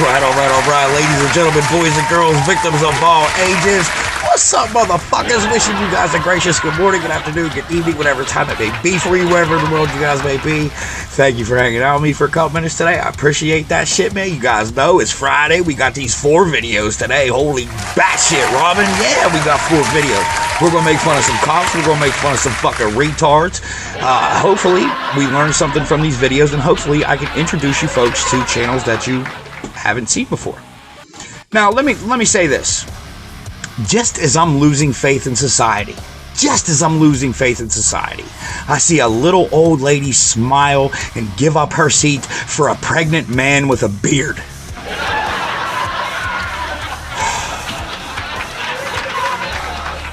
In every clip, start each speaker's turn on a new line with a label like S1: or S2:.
S1: All right, ladies and gentlemen, boys and girls, victims of all ages. What's up, motherfuckers? Wishing you guys a gracious good morning, good afternoon, good evening, whatever time it may be for you, wherever in the world you guys may be. Thank you for hanging out with me for a couple minutes today. I appreciate that shit, man. You guys know it's Friday. We got these 4 videos today. Holy batshit, Robin. Yeah, we got 4 videos. We're going to make fun of some cops. We're going to make fun of some fucking retards. Hopefully, we learn something from these videos, and hopefully I can introduce you folks to channels that you haven't seen before. Now, let me say this. Just as I'm losing faith in society, I see a little old lady smile and give up her seat for a pregnant man with a beard.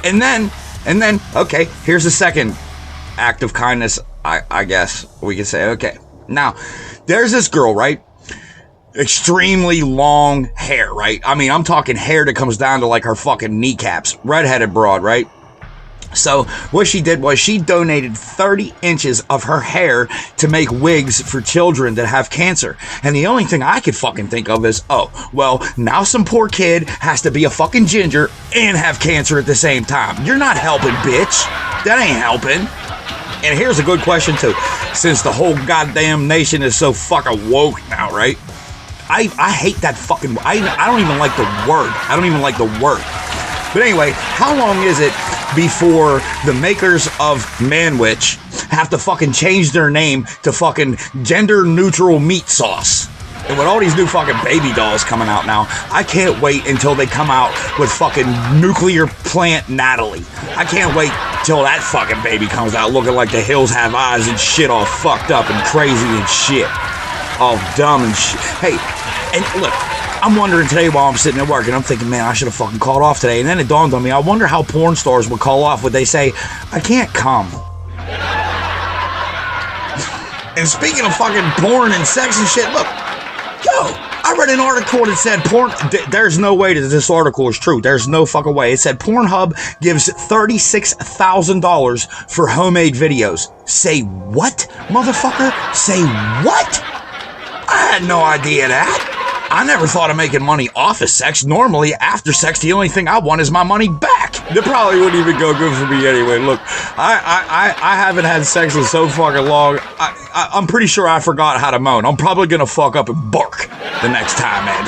S1: And then, okay, here's a second act of kindness, I guess we could say. Okay, now, there's this girl, right? Extremely long hair, right? I mean, I'm talking hair that comes down to like her fucking kneecaps. Redheaded broad, right? So what she did was she donated 30 inches of her hair to make wigs for children that have cancer. And the only thing I could fucking think of is, oh, well, now some poor kid has to be a fucking ginger and have cancer at the same time. You're not helping, bitch. That ain't helping. And here's a good question too. Since the whole goddamn nation is so fucking woke now, right? I hate that fucking... I don't even like the word. But anyway, how long is it before the makers of Manwich have to fucking change their name to fucking gender-neutral meat sauce? And with all these new fucking baby dolls coming out now, I can't wait until they come out with fucking nuclear plant Natalie. I can't wait till that fucking baby comes out looking like the hills have eyes and shit, all fucked up and crazy and shit. All dumb and shit. Hey, and look, I'm wondering today while I'm sitting at work and I'm thinking, man, I should have fucking called off today. And then it dawned on me, I wonder how porn stars would call off. Would they say, I can't come? And speaking of fucking porn and sex and shit, look, yo, I read an article that said porn, there's no way that this article is true. There's no fucking way. It said Pornhub gives $36,000 for homemade videos. Say what, motherfucker? Say what? I had no idea that. I never thought of making money off of sex. Normally, after sex, the only thing I want is my money back. It probably wouldn't even go good for me anyway. Look, I haven't had sex in so fucking long. I'm pretty sure I forgot how to moan. I'm probably gonna fuck up and bark the next time, man.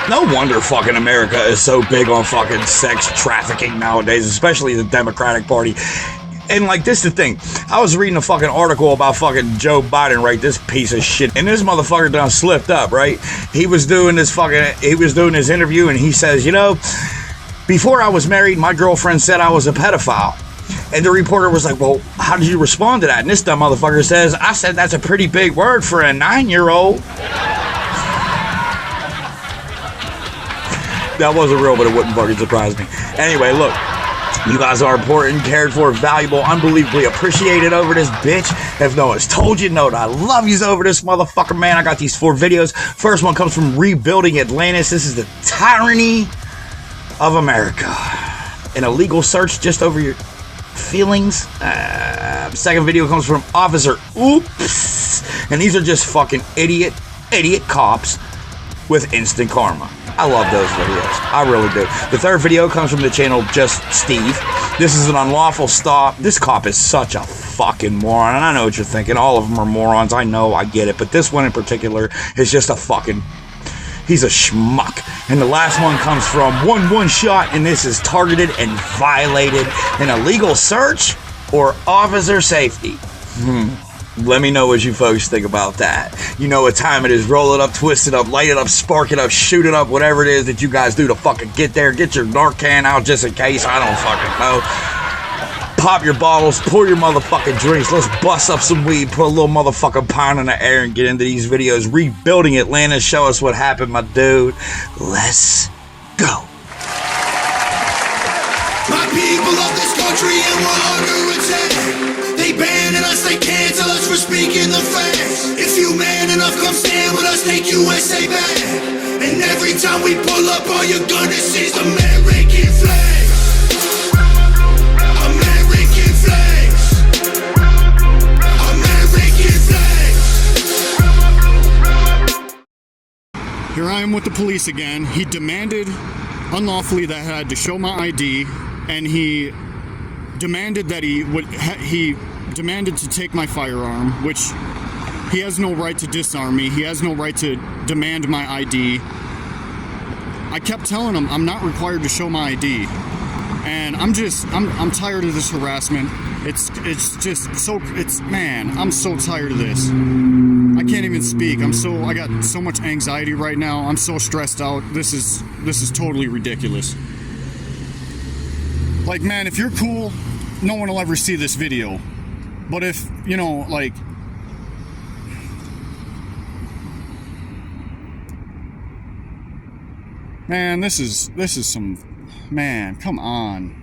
S1: No wonder fucking America is so big on fucking sex trafficking nowadays, especially the Democratic Party. And like, this is the thing. I was reading a fucking article about fucking Joe Biden, right? This piece of shit. And this motherfucker done slipped up, right? He was doing his interview and he says, you know, before I was married, my girlfriend said I was a pedophile. And the reporter was like, well, how did you respond to that? And this dumb motherfucker says, I said that's a pretty big word for a 9-year-old. That wasn't real, but it wouldn't fucking surprise me. Anyway, look. You guys are important, cared for, valuable, unbelievably appreciated over this bitch. If no one's told you, know that I love yous over this motherfucker, man. I got these 4 videos. First one comes from Rebuilding Atlantis. This is the tyranny of America. An illegal search just over your feelings. Second video comes from Officer Oops. And these are just fucking idiot cops with instant karma. I love those videos. I really do. The third video comes from the channel Just Steve. This is an unlawful stop. This cop is such a fucking moron. And I know what you're thinking. All of them are morons. I know. I get it. But this one in particular is just a fucking... He's a schmuck. And the last one comes from One Shot. And this is Targeted and Violated. An illegal search or officer safety? Let me know what you folks think about that. You know what time it is. Roll it up, twist it up, light it up, spark it up, shoot it up, whatever it is that you guys do to fucking get there. Get your Narcan out just in case. I don't fucking know. Pop your bottles, pour your motherfucking drinks. Let's bust up some weed, put a little motherfucking pound in the air and get into these videos. Rebuilding Atlanta. Show us what happened, my dude. Let's go.
S2: My people of this country and we're under attack. They banning us, they cancel us for speaking the facts. If you man enough, come stand with us, take USA back. And every time we pull up, all you're gonna see is American flags. American flags. American flags.
S3: I am with the police again. He demanded unlawfully that I had to show my ID, and he demanded that he demanded to take my firearm, which he has no right to disarm me. He has no right to demand my ID. I kept telling him I'm not required to show my ID, and I'm tired of this harassment. Man, I'm so tired of this. I can't even speak. I got so much anxiety right now. I'm so stressed out. This is totally ridiculous. Like, man, if you're cool, no one will ever see this video. But if, you know, like, man, this is some, man, come on.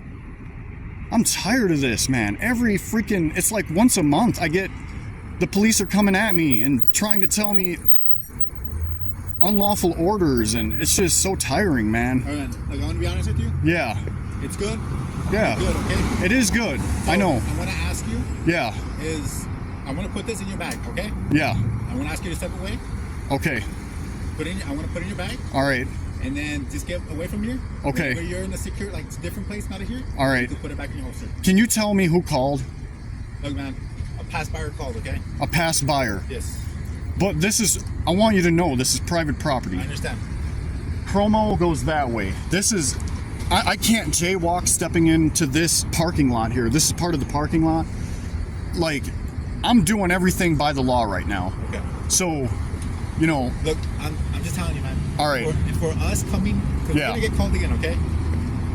S3: I'm tired of this, man. It's like once a month the police are coming at me and trying to tell me unlawful orders, and it's just so tiring, man.
S4: All right, like, I want to be honest with you.
S3: Yeah.
S4: It's good.
S3: Yeah.
S4: It's good, okay?
S3: It is good.
S4: So
S3: I know.
S4: I want to ask you.
S3: Yeah.
S4: I want to put this in your bag, okay?
S3: Yeah.
S4: I want to ask you to step away.
S3: Okay.
S4: I want to put it in your bag.
S3: All right.
S4: And then just get away from here.
S3: Okay.
S4: Where you're in a secure, like, different place, not here.
S3: All right.
S4: You can put it back in your holster.
S3: Can you tell me who called?
S4: Look, man, a past buyer called, okay?
S3: A past buyer.
S4: Yes.
S3: But I want you to know this is private property.
S4: I understand.
S3: Promo goes that way. I can't jaywalk stepping into this parking lot here. This is part of the parking lot. Like, I'm doing everything by the law right now.
S4: Okay.
S3: So, you know.
S4: Look, I'm just telling you, man.
S3: All right.
S4: For us coming, because we're going to get called again, okay?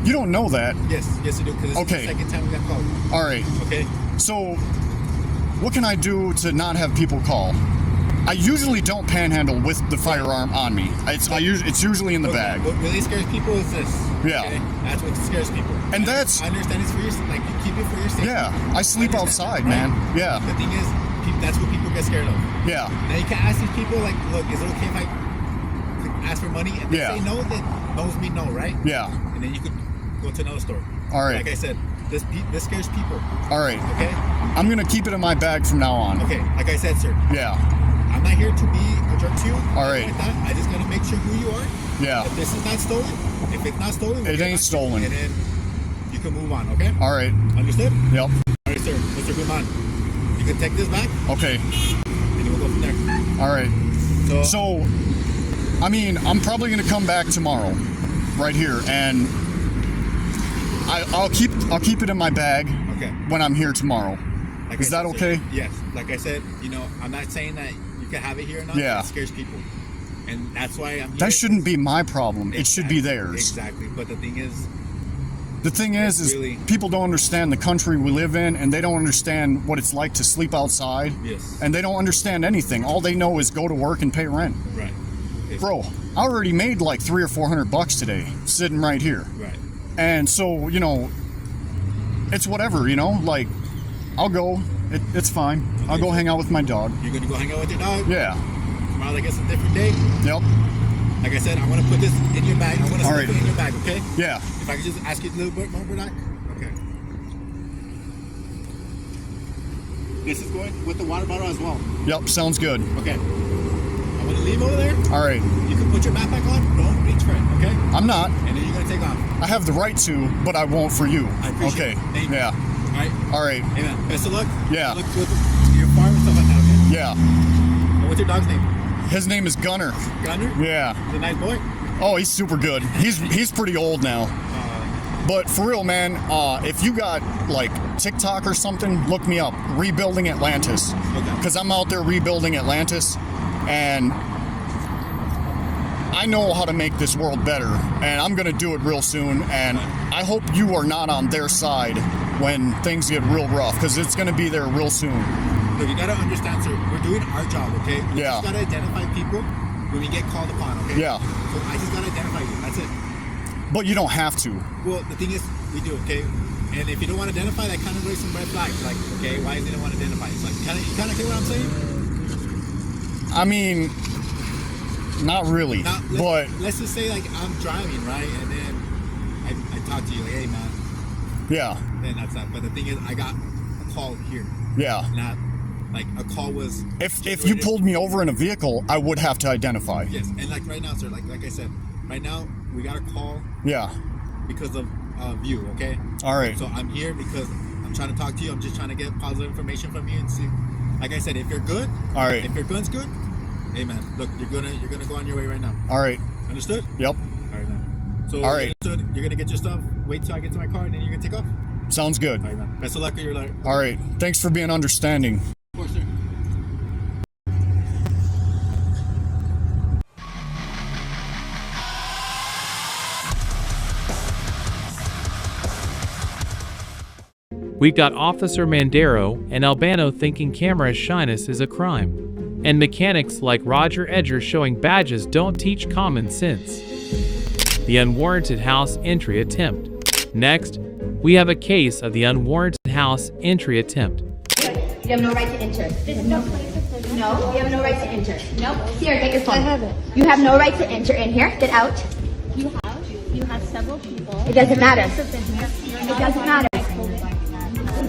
S3: You don't know that.
S4: Yes, you do, because this is the second time we got called.
S3: All right.
S4: Okay.
S3: So, what can I do to not have people call? I usually don't panhandle with the firearm on me. It's usually in the bag.
S4: What really scares people is this.
S3: Yeah.
S4: Okay? That's what scares people.
S3: And that's...
S4: I understand it's for your... Like, you keep it for your safety.
S3: Yeah. I sleep outside, man. Yeah.
S4: The thing is, that's what people get scared of.
S3: Yeah.
S4: Now, you can ask these people, like, look, is it okay if I ask for money? And they say no, then no's mean no, right?
S3: Yeah.
S4: And then you could go to another store.
S3: All right.
S4: Like I said, this scares people.
S3: All right.
S4: Okay?
S3: I'm going to keep it in my bag from now on.
S4: Okay. Like I said, sir.
S3: Yeah.
S4: I'm not here to be a jerk to you.
S3: All right.
S4: Like that. I just gotta make sure who you are.
S3: Yeah.
S4: If this is not stolen, if it's not stolen,
S3: it ain't stolen.
S4: And then you can move on, okay?
S3: All right.
S4: Understood?
S3: Yep.
S4: All right, sir. Mr. Guman, you can take this back.
S3: Okay.
S4: And we'll go from there.
S3: All right. So, I mean, I'm probably gonna come back tomorrow, right here, and I'll keep it in my bag.
S4: Okay.
S3: When I'm here tomorrow.
S4: Like
S3: is that okay?
S4: Yes. Like I said, you know, I'm not saying that you can have it here or not.
S3: Yeah.
S4: It scares people. And that's why I'm here.
S3: That shouldn't be my problem. Exactly. It should be theirs.
S4: Exactly. But the thing is
S3: really, people don't understand the country we live in, and they don't understand what it's like to sleep outside.
S4: Yes.
S3: And they don't understand anything. All they know is go to work and pay rent.
S4: Right. Exactly.
S3: Bro, I already made like $300 or $400 today, sitting right here.
S4: Right.
S3: And so, you know, it's whatever, you know, like, I'll go. It's fine. Okay, I'll go hang out with my dog.
S4: You're going to go hang out with your dog?
S3: Yeah.
S4: Tomorrow, I guess, a different day?
S3: Yep.
S4: Like I said, I want to put this in your bag. I want to slip it in your bag, okay?
S3: Yeah.
S4: If I could just ask you a little bit more, Burdock? Okay. This is going with the water bottle as well.
S3: Yep, sounds good.
S4: Okay. I'm going to leave over there.
S3: All right.
S4: You can put your backpack on. Don't reach for it, okay?
S3: I'm not.
S4: And then you're going to take off.
S3: I have the right to, but I won't for you.
S4: I appreciate it. Thank you.
S3: Yeah.
S4: All right.
S3: All right.
S4: Hey, man. Best of luck.
S3: Yeah.
S4: Good luck with your farm and stuff like that, okay?
S3: Yeah.
S4: And what's your dog's name?
S3: His name is Gunner.
S4: Gunner?
S3: Yeah.
S4: He's a nice boy?
S3: Oh, he's super good. He's pretty old now. But for real, man, if you got like TikTok or something, look me up. Rebuilding Atlantis.
S4: Okay.
S3: Because I'm out there rebuilding Atlantis, and I know how to make this world better, and I'm gonna do it real soon. And I hope you are not on their side when things get real rough, because it's gonna be there real soon.
S4: Look, you gotta understand, sir. We're doing our job, okay? We
S3: Yeah.
S4: just gotta identify people when we get called upon, okay?
S3: Yeah.
S4: So I just gotta identify you. That's it.
S3: But you don't have to.
S4: Well, the thing is, we do, okay? And if you don't want to identify, that kind of raises some red flags. Like, okay, why does he don't want to identify? It's like, you kind of get what I'm saying?
S3: I mean, not really. But
S4: let's just say, like, I'm driving, right? And then I talk to you, like, hey, man.
S3: Yeah.
S4: Then that's that. But the thing is, I got a call here.
S3: Yeah.
S4: Not like a call was.
S3: If you pulled me over in a vehicle, I would have to identify.
S4: Yes, and like right now, sir, like I said, right now we got a call.
S3: Yeah.
S4: Because of you, okay?
S3: All right.
S4: So I'm here because I'm trying to talk to you. I'm just trying to get positive information from you and see. Like I said, if you're good,
S3: all right.
S4: If your gun's good, hey man, look, you're gonna go on your way right now.
S3: All right.
S4: Understood?
S3: Yep.
S4: All right, man. So
S3: all right.
S4: You're gonna get your stuff. Wait till I get to my car, and then you're gonna take off.
S3: Sounds good.
S4: All right, man. Best of luck with your life.
S3: All right. Thanks for being understanding.
S4: Of course, sir.
S5: We've got Officer Mandero and Albano thinking camera shyness is a crime, and mechanics like Roger Edger showing badges don't teach common sense. The unwarranted house entry attempt. Next, we have a case of the unwarranted house entry attempt.
S6: You have no right to enter. No, you have no right to enter. Nope. Here, get your phone. I have it. You have no right to enter in here. Get out.
S7: You have several people.
S6: It doesn't matter. It doesn't matter.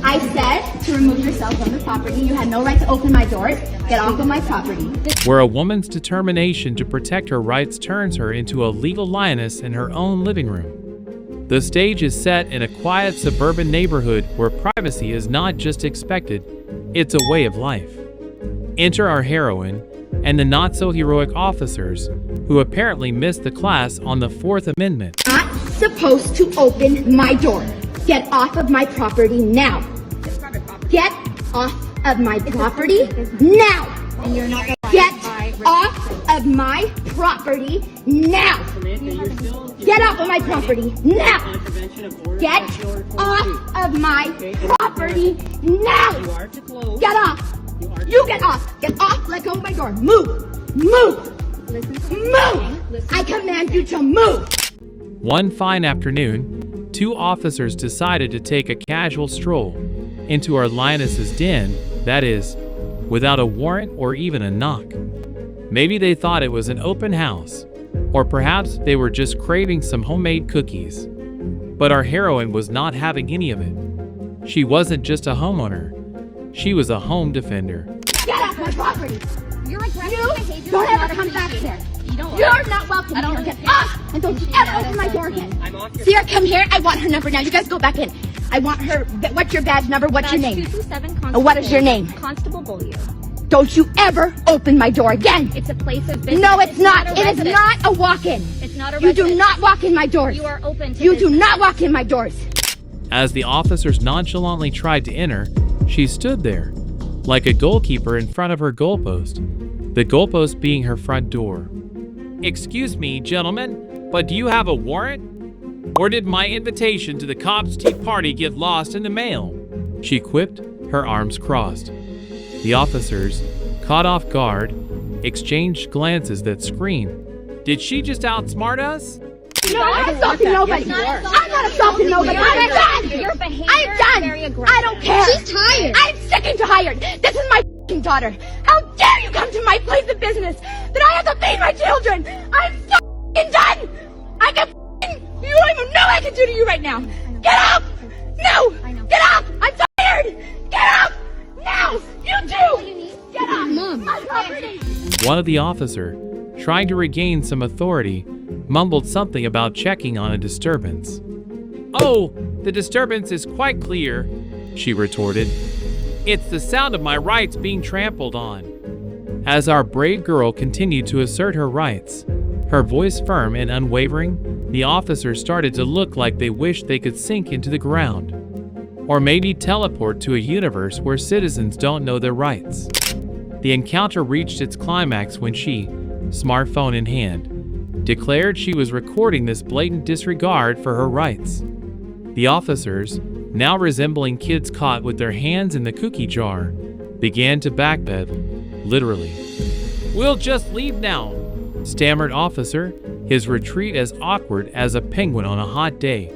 S6: I said to remove yourself from the property. You had no right to open my doors. Get off of my property.
S5: Where a woman's determination to protect her rights turns her into a legal lioness in her own living room. The stage is set in a quiet suburban neighborhood where privacy is not just expected, it's a way of life. Enter our heroine and the not-so-heroic officers who apparently missed the class on the Fourth Amendment.
S6: Not supposed to open my door. Get off of my property now. Get off of my property now.
S7: And you're not
S6: Get off of my property now. Get off of my property now. Get off of my property now. Get off. You get off. Get off. Let go of my door. Move. Move. Move. I command you to move.
S5: One fine afternoon, two officers decided to take a casual stroll into our lioness's den, that is, without a warrant or even a knock. Maybe they thought it was an open house, or perhaps they were just craving some homemade cookies. But our heroine was not having any of it. She wasn't just a homeowner, she was a home defender.
S6: Get off my property.
S7: You're aggressive behavior.
S6: You don't ever come back here. You're not welcome here. Get off and don't you ever open my door again. Sierra, come here. I want her number now. You guys go back in. I want her. What's your badge number? What's your name?
S7: 227
S6: What is your name?
S7: Constable Beaulieu.
S6: Don't you ever open my door again.
S7: It's a place of business.
S6: No, it's not.
S7: a
S6: It is
S7: residence.
S6: not a walk-in.
S7: It's not a
S6: You do
S7: residence.
S6: not walk in my doors.
S7: You are open to
S6: You do
S7: business.
S6: not walk in my doors.
S5: As the officers nonchalantly tried to enter, she stood there, like a goalkeeper in front of her goalpost, the goalpost being her front door. Excuse me, gentlemen, but do you have a warrant? Or did my invitation to the cops' tea party get lost in the mail? She quipped, her arms crossed. The officers, caught off guard, exchanged glances that screamed, did she just outsmart us?
S6: No, I'm assaulting nobody. I'm not assaulting nobody. I'm done.
S7: Your behavior
S6: I'm done.
S7: is very aggressive.
S6: I don't care.
S7: She's tired.
S6: I'm sick and tired. This is my f***ing daughter. How dare you come to my place of business that I have to feed my children? I'm so f***ing done. I can you don't even know what I can do to you right now. Get up. No. Get up. I'm tired. Get up. Now. You too. Get up.
S7: Mom.
S6: My property.
S5: One of the officer, trying to regain some authority, mumbled something about checking on a disturbance. Oh, the disturbance is quite clear, she retorted. It's the sound of my rights being trampled on. As our brave girl continued to assert her rights, her voice firm and unwavering, the officers started to look like they wished they could sink into the ground, or maybe teleport to a universe where citizens don't know their rights. The encounter reached its climax when she, smartphone in hand, declared she was recording this blatant disregard for her rights. The officers, now resembling kids caught with their hands in the cookie jar, began to backpedal, literally. We'll just leave now, stammered officer, his retreat as awkward as a penguin on a hot day.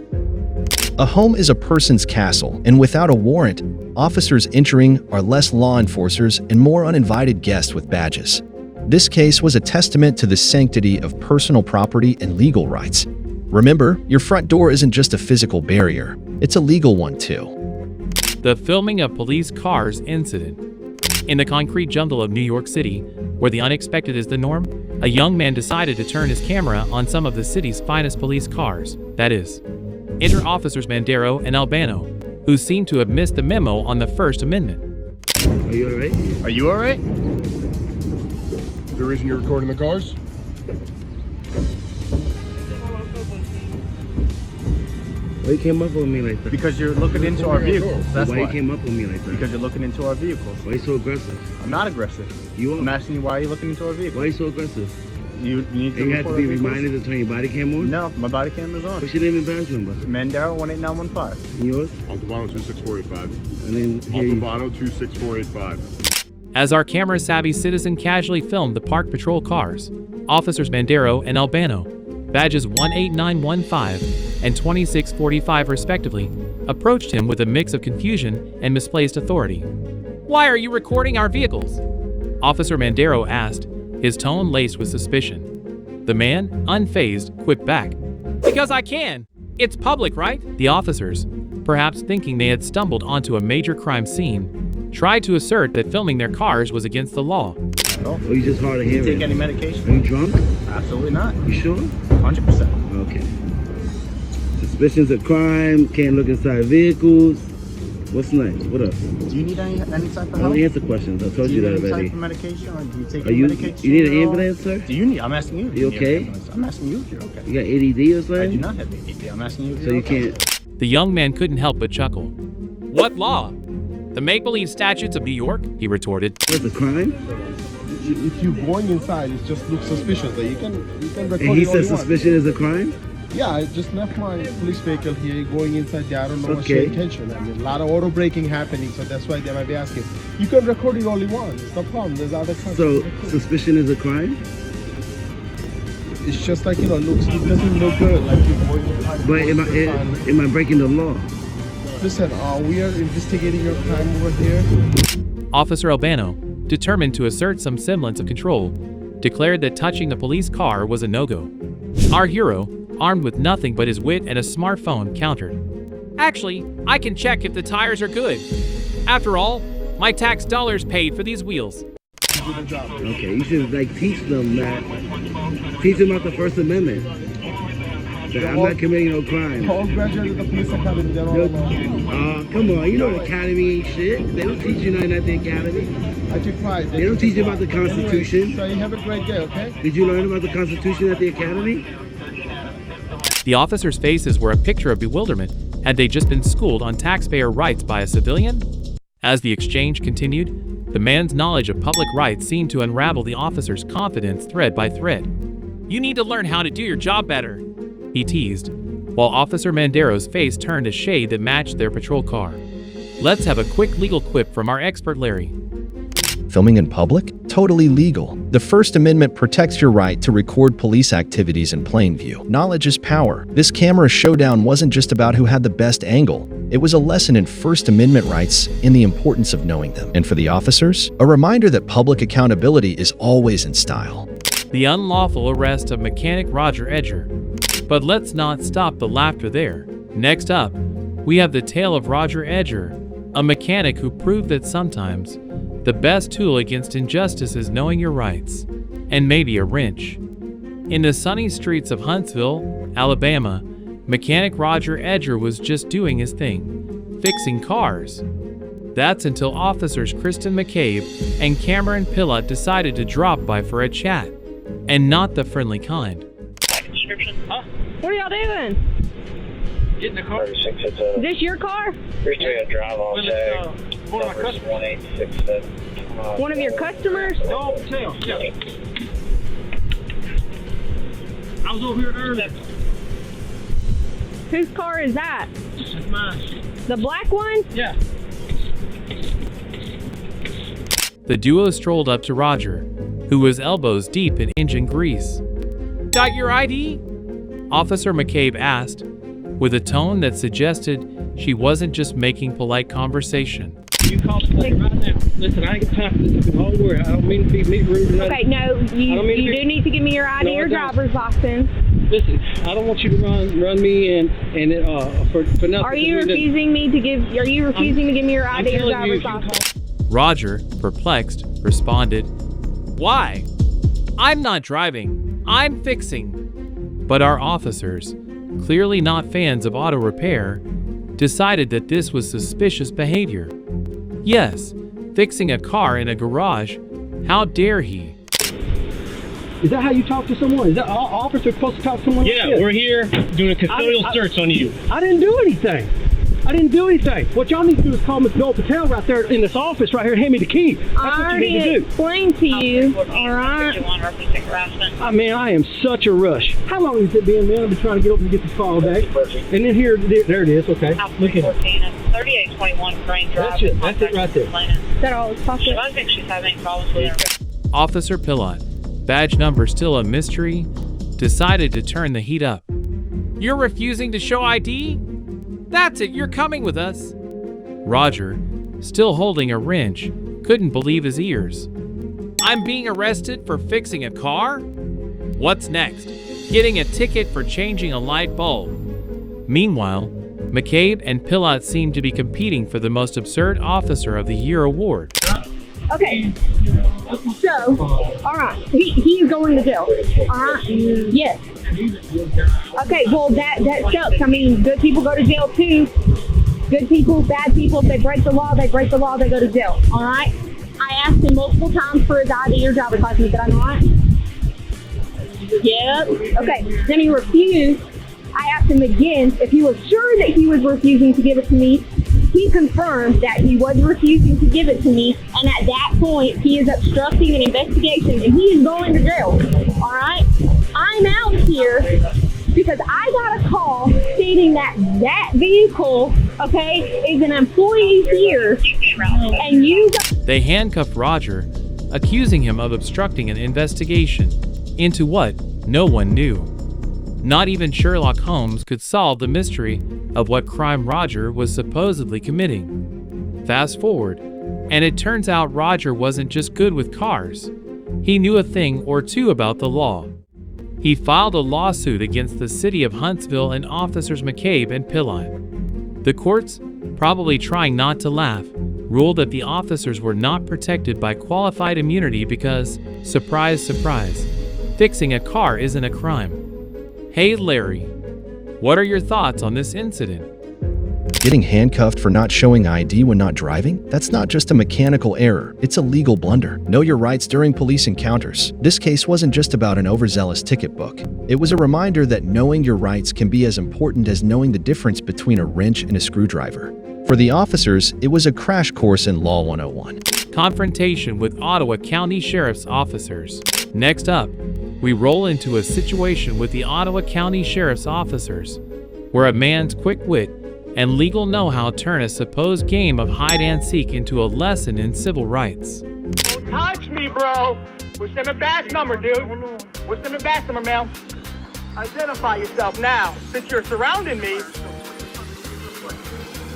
S8: A home is a person's castle, and without a warrant, officers entering are less law enforcers and more uninvited guests with badges. This case was a testament to the sanctity of personal property and legal rights. Remember, your front door isn't just a physical barrier, it's a legal one too.
S5: The filming of police cars incident. In the concrete jungle of New York City, where the unexpected is the norm, a young man decided to turn his camera on some of the city's finest police cars, that is. Enter Officers Mandero and Albano, who seem to have missed the memo on the First Amendment.
S9: Are you alright?
S10: Are you alright?
S11: The reason you're recording the cars?
S9: Why you came up on me like that?
S10: Because you're looking into our vehicles. That's
S9: why you came up on me like that?
S10: Because you're looking into our vehicles.
S9: Why you so aggressive?
S10: I'm not aggressive.
S9: You are.
S10: I'm asking you why you're looking into our vehicles.
S9: Why you so aggressive?
S10: You need to.
S9: You have to be reminded to turn your body cam on?
S10: No, my body cam is on.
S9: What's your name and badge number?
S10: Mandaro 18915.
S9: And yours?
S11: Altobano 26485.
S9: And then here you.
S11: Altobano 26485.
S5: As our camera-savvy citizen casually filmed the parked patrol cars, Officers Mandero and Albano, badges 18915 and 2645 respectively, approached him with a mix of confusion and misplaced authority. "Why are you recording our vehicles?" Officer Mandero asked, his tone laced with suspicion. The man, unfazed, quipped back, "Because I can. It's public, right?" The officers, perhaps thinking they had stumbled onto a major crime scene, tried to assert that filming their cars was against the law.
S10: No.
S9: Oh, you just hard of
S10: Do you
S9: hearing.
S10: take any medication?
S9: Are you drunk?
S10: Absolutely not.
S9: You sure?
S10: 100%.
S9: Okay. Suspicions of crime, can't look inside vehicles. What's next? What up?
S10: Do you need any type of
S9: I
S10: help?
S9: don't answer questions. I told
S10: Do
S9: you
S10: you
S9: that
S10: need any
S9: already.
S10: type of medication, or do you take
S9: Are
S10: any
S9: you?
S10: medication?
S9: You need an
S10: at all?
S9: ambulance, sir?
S10: Do you need? I'm asking you.
S9: You
S10: Do need an
S9: okay?
S10: ambulance? I'm asking you if you're okay.
S9: You got ADD or
S10: I
S9: something?
S10: do not have ADD. I'm asking you if
S9: So
S10: you're
S9: you
S10: okay.
S9: can't.
S5: The young man couldn't help but chuckle. "What law? The make-believe statutes of New York?" he retorted.
S9: That's a crime?
S11: If you're going inside, it just looks suspicious. That you can record
S9: And he
S11: it all
S9: said
S11: you want.
S9: suspicion is a crime?
S11: Yeah, I just left my police vehicle here, going inside there. I don't know what's
S9: Okay.
S11: your intention. I mean, a lot of auto braking happening, so that's why they might be asking. You can record it all you want. It's no problem. There's other countries.
S9: So suspicion is a crime?
S11: It's just like, it doesn't look good. Like you're going inside.
S9: But am I breaking the law?
S11: Listen, we are investigating your crime over here.
S5: Officer Albano, determined to assert some semblance of control, declared that touching the police car was a no-go. Our hero, armed with nothing but his wit and a smartphone, countered. "Actually, I can check if the tires are good. After all, my tax dollars paid for these wheels."
S9: Okay, you should teach them that. Teach them about the First Amendment. That I'm not committing no crime.
S11: All graduated the police academy. They're all alone.
S9: Come on, you know the academy ain't shit. They don't teach you nothing at the academy.
S11: I took pride.
S9: They don't teach you about the Constitution.
S11: Anyway, so you have a great day, okay?
S9: Did you learn about the Constitution at the academy?
S5: The officers' faces were a picture of bewilderment. Had they just been schooled on taxpayer rights by a civilian? As the exchange continued, the man's knowledge of public rights seemed to unravel the officers' confidence thread by thread. "You need to learn how to do your job better," he teased, while Officer Mandero's face turned a shade that matched their patrol car. Let's have a quick legal quip from our expert Larry.
S8: Filming in public? Totally legal. The First Amendment protects your right to record police activities in plain view. Knowledge is power. This camera showdown wasn't just about who had the best angle. It was a lesson in First Amendment rights and the importance of knowing them. And for the officers, a reminder that public accountability is always in style.
S5: The unlawful arrest of mechanic Roger Edger. But let's not stop the laughter there. Next up, we have the tale of Roger Edger, a mechanic who proved that sometimes the best tool against injustice is knowing your rights, and maybe a wrench. In the sunny streets of Huntsville, Alabama, mechanic Roger Edger was just doing his thing, fixing cars. That's until officers Kristen McCabe and Cameron Pillot decided to drop by for a chat, and not the friendly kind.
S12: Huh? What are y'all doing?
S13: Get in the car.
S12: Is this your car?
S13: Here's a drive on tag.
S12: One of my
S13: Numbers 1867.
S12: One of your customers?
S13: No, tell. Yeah.
S12: I was over here earlier. Whose car is that?
S13: That's mine.
S12: The black one?
S13: Yeah.
S5: The duo strolled up to Roger, who was elbows deep in engine grease. "Got your ID?" Officer McCabe asked, with a tone that suggested she wasn't just making polite conversation.
S13: You call the plate right now. Listen, I ain't got time for this. Don't worry. I don't mean to be rude or nothing.
S12: Okay, no, you do need to give me your ID
S13: No,
S12: or
S13: I don't.
S12: driver's license.
S13: Listen, I don't want you to run me and for nothing.
S12: Are you refusing to give me your ID or driver's license?
S5: Roger, perplexed, responded, "Why? I'm not driving. I'm fixing." But our officers, clearly not fans of auto repair, decided that this was suspicious behavior. Yes, fixing a car in a garage. How dare he?
S13: Is that how you talk to someone? Is that officer supposed to talk to someone? Yeah, we're here doing a custodial search on you. I didn't do anything. I didn't do anything. What y'all need to do is call Ms. Bill Patel right there in this office right here and hand me the key. That's what you need to do.
S12: Explain to you, all right?
S13: I mean, I am such a rush. How long has it been, man? I've been trying to get over and get this call all day. And then here, there it is, okay. Look at it.
S14: 3821 Crane Drive.
S13: That's it right there.
S12: Is that all it's talking?
S14: I think she's having problems with her.
S5: Officer Pillot, badge number still a mystery, decided to turn the heat up. "You're refusing to show ID? That's it, you're coming with us." Roger, still holding a wrench, couldn't believe his ears. "I'm being arrested for fixing a car? What's next? Getting a ticket for changing a light bulb." Meanwhile, McCabe and Pillot seemed to be competing for the most absurd Officer of the Year award.
S12: Okay. So, all right. He is going to jail. All right. Yes. Okay. Well, that sucks. I mean, good people go to jail too. Good people, bad people. If they break the law, they break the law. They go to jail. All right. I asked him multiple times for his ID or driver's license. Did I not? Yep. Okay. Then he refused. I asked him again if he was sure that he was refusing to give it to me. He confirmed that he was refusing to give it to me, and at that point, he is obstructing an investigation, and he is going to jail. All right? I'm out here because I got a call stating that that vehicle, okay, is an employee here, and you got...
S5: They handcuffed Roger, accusing him of obstructing an investigation into what no one knew. Not even Sherlock Holmes could solve the mystery of what crime Roger was supposedly committing. Fast forward, and it turns out Roger wasn't just good with cars. He knew a thing or two about the law. He filed a lawsuit against the city of Huntsville and officers McCabe and Pillot. The courts, probably trying not to laugh, ruled that the officers were not protected by qualified immunity because, surprise, surprise, fixing a car isn't a crime. Hey Larry, what are your thoughts on this incident?
S8: Getting handcuffed for not showing ID when not driving? That's not just a mechanical error, it's a legal blunder. Know your rights during police encounters. This case wasn't just about an overzealous ticket book. It was a reminder that knowing your rights can be as important as knowing the difference between a wrench and a screwdriver. For the officers, it was a crash course in Law 101.
S5: Confrontation with Ottawa County Sheriff's officers. Next up, we roll into a situation with the Ottawa County Sheriff's officers, where a man's quick wit and legal know-how turn a supposed game of hide-and-seek into a lesson in civil rights.
S15: Don't touch me, bro! What's the badge number, dude? What's the badge number, ma'am? Identify yourself now, since you're surrounding me.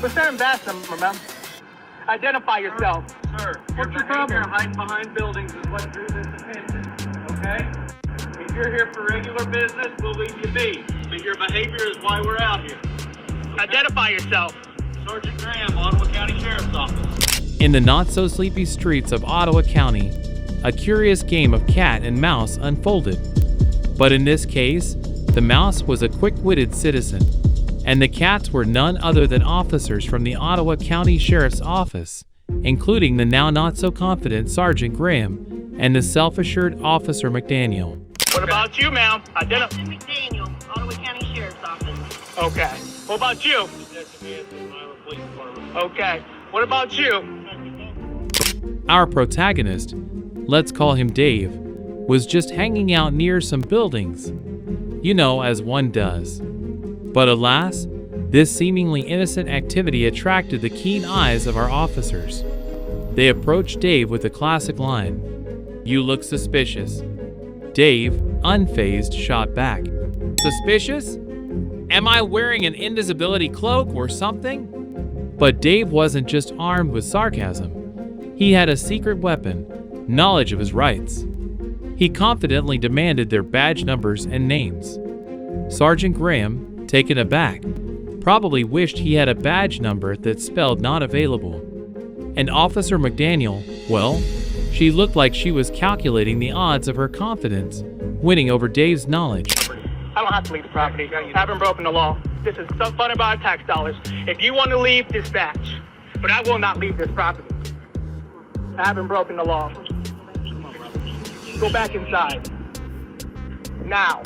S15: What's the badge number, ma'am? Identify yourself.
S16: Sir, what's your problem? Hiding behind buildings is what drew this attention, okay? If you're here for regular business, we'll leave you be. But your behavior is why we're out here. Okay?
S15: Identify yourself.
S16: Sergeant Graham, Ottawa County Sheriff's Office.
S5: In the not-so-sleepy streets of Ottawa County, a curious game of cat and mouse unfolded. But in this case, the mouse was a quick-witted citizen, and the cats were none other than officers from the Ottawa County Sheriff's Office, including the now not-so-confident Sergeant Graham and the self-assured Officer McDaniel.
S15: What about you, ma'am?
S14: McDaniel, Ottawa County Sheriff's Office.
S15: Okay. What about you? Okay. What about you?
S5: Our protagonist, let's call him Dave, was just hanging out near some buildings. You know, as one does. But alas, this seemingly innocent activity attracted the keen eyes of our officers. They approached Dave with the classic line, "You look suspicious." Dave, unfazed, shot back, "Suspicious? Am I wearing an invisibility cloak or something?" But Dave wasn't just armed with sarcasm. He had a secret weapon, knowledge of his rights. He confidently demanded their badge numbers and names. Sergeant Graham, taken aback, probably wished he had a badge number that spelled "not available." And Officer McDaniel, well, she looked like she was calculating the odds of her confidence, winning over Dave's knowledge.
S15: I don't have to leave the property. I haven't broken the law. This is so funded by our tax dollars. If you want to leave, dispatch. But I will not leave this property. I haven't broken the law. Go back inside. Now.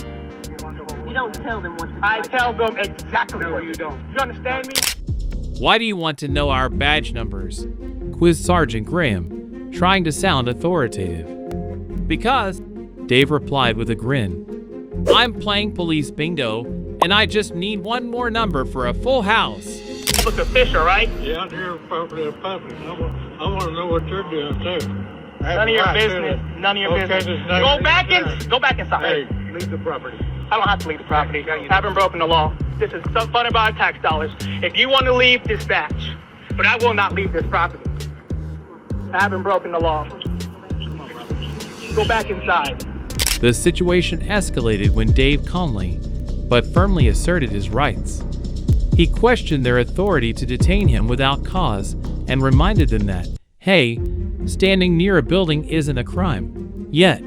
S14: You don't tell them what
S15: I tell them exactly what you don't. You understand me?
S5: Why do you want to know our badge numbers? Quizzed Sergeant Graham, trying to sound authoritative. Because, Dave replied with a grin. I'm playing police bingo, and I just need one more number for a full house.
S15: Look official, right?
S16: Yeah, I'm here property of public. I want to know what you're doing too.
S15: None of your business. None of your business. Go back inside.
S16: Hey, leave the property.
S15: I don't have to leave the property. I haven't broken the law. This is so funded by our tax dollars. If you want to leave, dispatch. But I will not leave this property. I haven't broken the law. Go back inside.
S5: The situation escalated when Dave calmly, but firmly asserted his rights. He questioned their authority to detain him without cause and reminded them that, hey, standing near a building isn't a crime. Yet,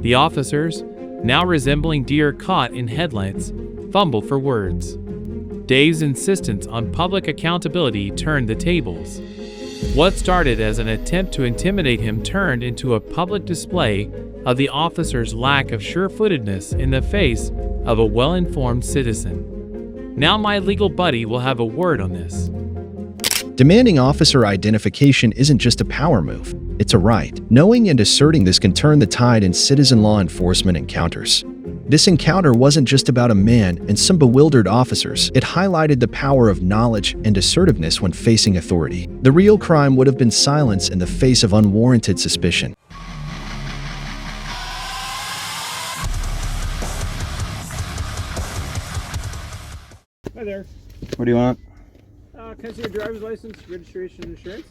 S5: the officers, now resembling deer caught in headlights, fumbled for words. Dave's insistence on public accountability turned the tables. What started as an attempt to intimidate him turned into a public display of the officer's lack of sure-footedness in the face of a well-informed citizen. Now my legal buddy will have a word on this.
S8: Demanding officer identification isn't just a power move, it's a right. Knowing and asserting this can turn the tide in citizen law enforcement encounters. This encounter wasn't just about a man and some bewildered officers. It highlighted the power of knowledge and assertiveness when facing authority. The real crime would have been silence in the face of unwarranted suspicion.
S13: Hi there.
S17: What do you want?
S13: Can I see your driver's license, registration, and insurance?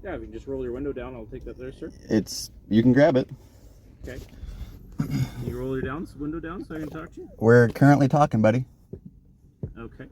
S13: Yeah, if you can just roll your window down, I'll take that there, sir.
S17: You can grab it.
S13: Okay. Can you roll your window down so I can talk to you?
S17: We're currently talking, buddy.
S13: Okay.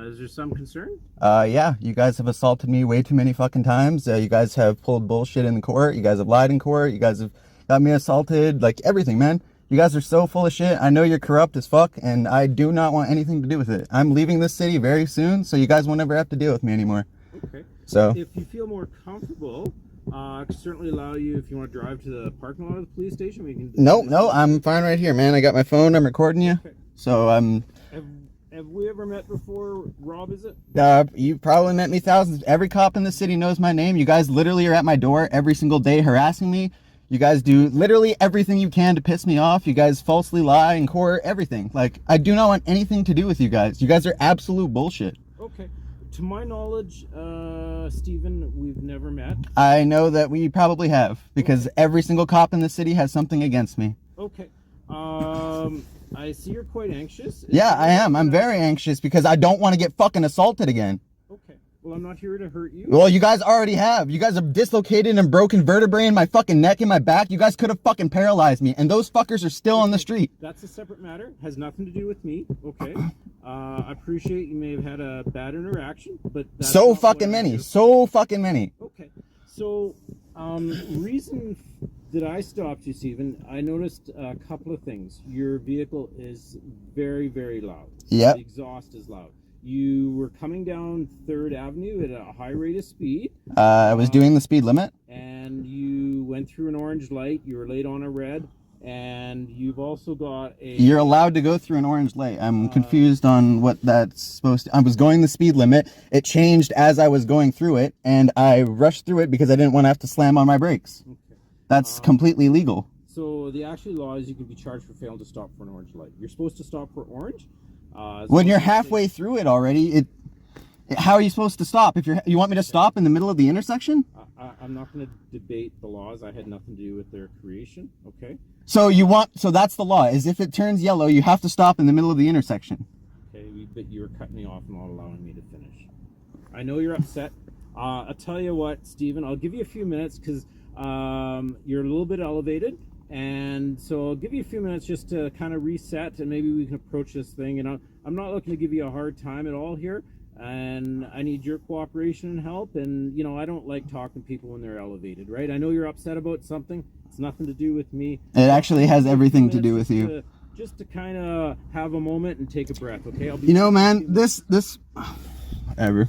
S13: Is there some concern?
S17: Yeah, you guys have assaulted me way too many fucking times. You guys have pulled bullshit in the court. You guys have lied in court. You guys have got me assaulted. Like, everything, man. You guys are so full of shit. I know you're corrupt as fuck, and I do not want anything to do with it. I'm leaving this city very soon, so you guys won't ever have to deal with me anymore.
S13: Okay.
S17: So,
S13: if you feel more comfortable, I can certainly allow you, if you want to drive to the parking lot of the police station, we can...
S17: No, I'm fine right here, man. I got my phone. I'm recording you.
S13: Okay.
S17: So,
S13: Have we ever met before, Rob, is it?
S17: You probably met me thousands. Every cop in the city knows my name. You guys literally are at my door every single day harassing me. You guys do literally everything you can to piss me off. You guys falsely lie in court, everything. Like, I do not want anything to do with you guys. You guys are absolute bullshit.
S13: Okay. To my knowledge, Stephen, we've never met.
S17: I know that we probably have, because every single cop in the city has something against me.
S13: Okay. I see you're quite anxious.
S17: Yeah, I am. I'm very anxious because I don't want to get fucking assaulted again.
S13: Okay. Well, I'm not here to hurt you.
S17: Well, you guys already have. You guys have dislocated and broken vertebrae in my fucking neck and my back. You guys could have fucking paralyzed me, and those fuckers are still on the street.
S13: That's a separate matter. Has nothing to do with me. Okay. I appreciate you may have had a bad interaction, but that's
S17: so fucking many. So fucking many.
S13: Okay. So, reason that I stopped you, Stephen, I noticed a couple of things. Your vehicle is very, very loud.
S17: Yep.
S13: The exhaust is loud. You were coming down 3rd Avenue at a high rate of speed.
S17: I was doing the speed limit.
S13: And you went through an orange light. You were late on a red. And you've also got a...
S17: You're allowed to go through an orange light. I'm confused on what that's supposed to... I was going the speed limit. It changed as I was going through it, and I rushed through it because I didn't want to have to slam on my brakes. Okay. That's completely legal.
S13: So the actual law is you can be charged for failing to stop for an orange light. You're supposed to stop for orange.
S17: When you're halfway through it already, how are you supposed to stop? If you want me to stop in the middle of the intersection?
S13: I'm not going to debate the laws. I had nothing to do with their creation. Okay.
S17: So that's the law, is if it turns yellow, you have to stop in the middle of the intersection.
S13: Okay, but you were cutting me off and not allowing me to finish. I know you're upset. I'll tell you what, Stephen, I'll give you a few minutes because you're a little bit elevated. And so I'll give you a few minutes just to kind of reset and maybe we can approach this thing. And I'm not looking to give you a hard time at all here. and I need your cooperation and help. And, you know, I don't like talking to people when they're elevated, right? I know you're upset about something. It's nothing to do with me.
S17: It actually has everything to do with you.
S13: Just to kind of have a moment and take a breath, okay? I'll be
S17: You know, man, this, whatever.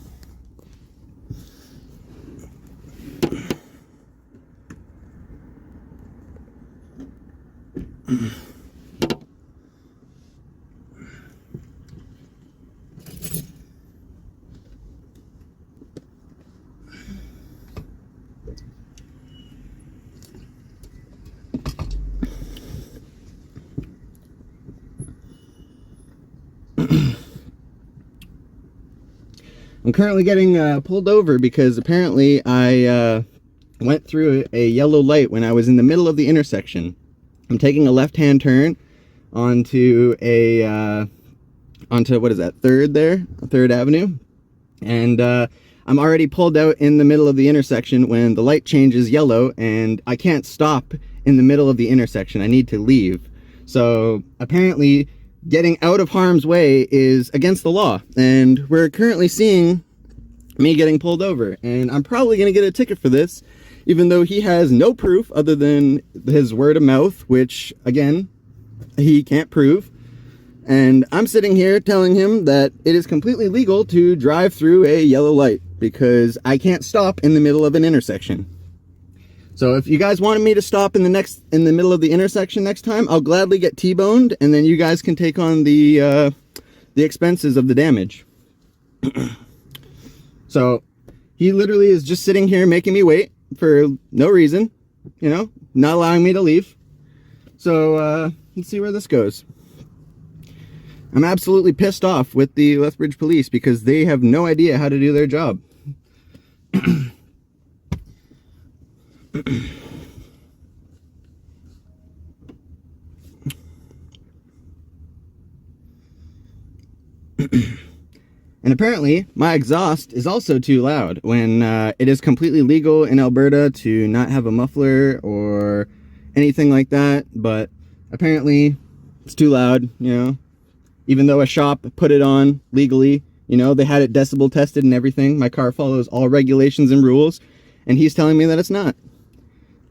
S17: I'm currently getting pulled over because apparently I went through a yellow light when I was in the middle of the intersection. I'm taking a left-hand turn onto what is that, 3rd Avenue, and I'm already pulled out in the middle of the intersection when the light changes yellow, and I can't stop in the middle of the intersection. I need to leave. So apparently getting out of harm's way is against the law, and we're currently seeing me getting pulled over, and I'm probably gonna get a ticket for this, even though he has no proof other than his word of mouth, which again he can't prove. And I'm sitting here telling him that it is completely legal to drive through a yellow light because I can't stop in the middle of an intersection. So if you guys wanted me to stop in the middle of the intersection next time, I'll gladly get T-boned, and then you guys can take on the expenses of the damage. So he literally is just sitting here making me wait for no reason, you know, not allowing me to leave. So let's see where this goes. I'm absolutely pissed off with the Lethbridge police because they have no idea how to do their job. And apparently my exhaust is also too loud when it is completely legal in Alberta to not have a muffler or anything like that, but apparently it's too loud, you know, even though a shop put it on legally, you know, they had it decibel tested and everything. My car follows all regulations and rules, and he's telling me that it's not.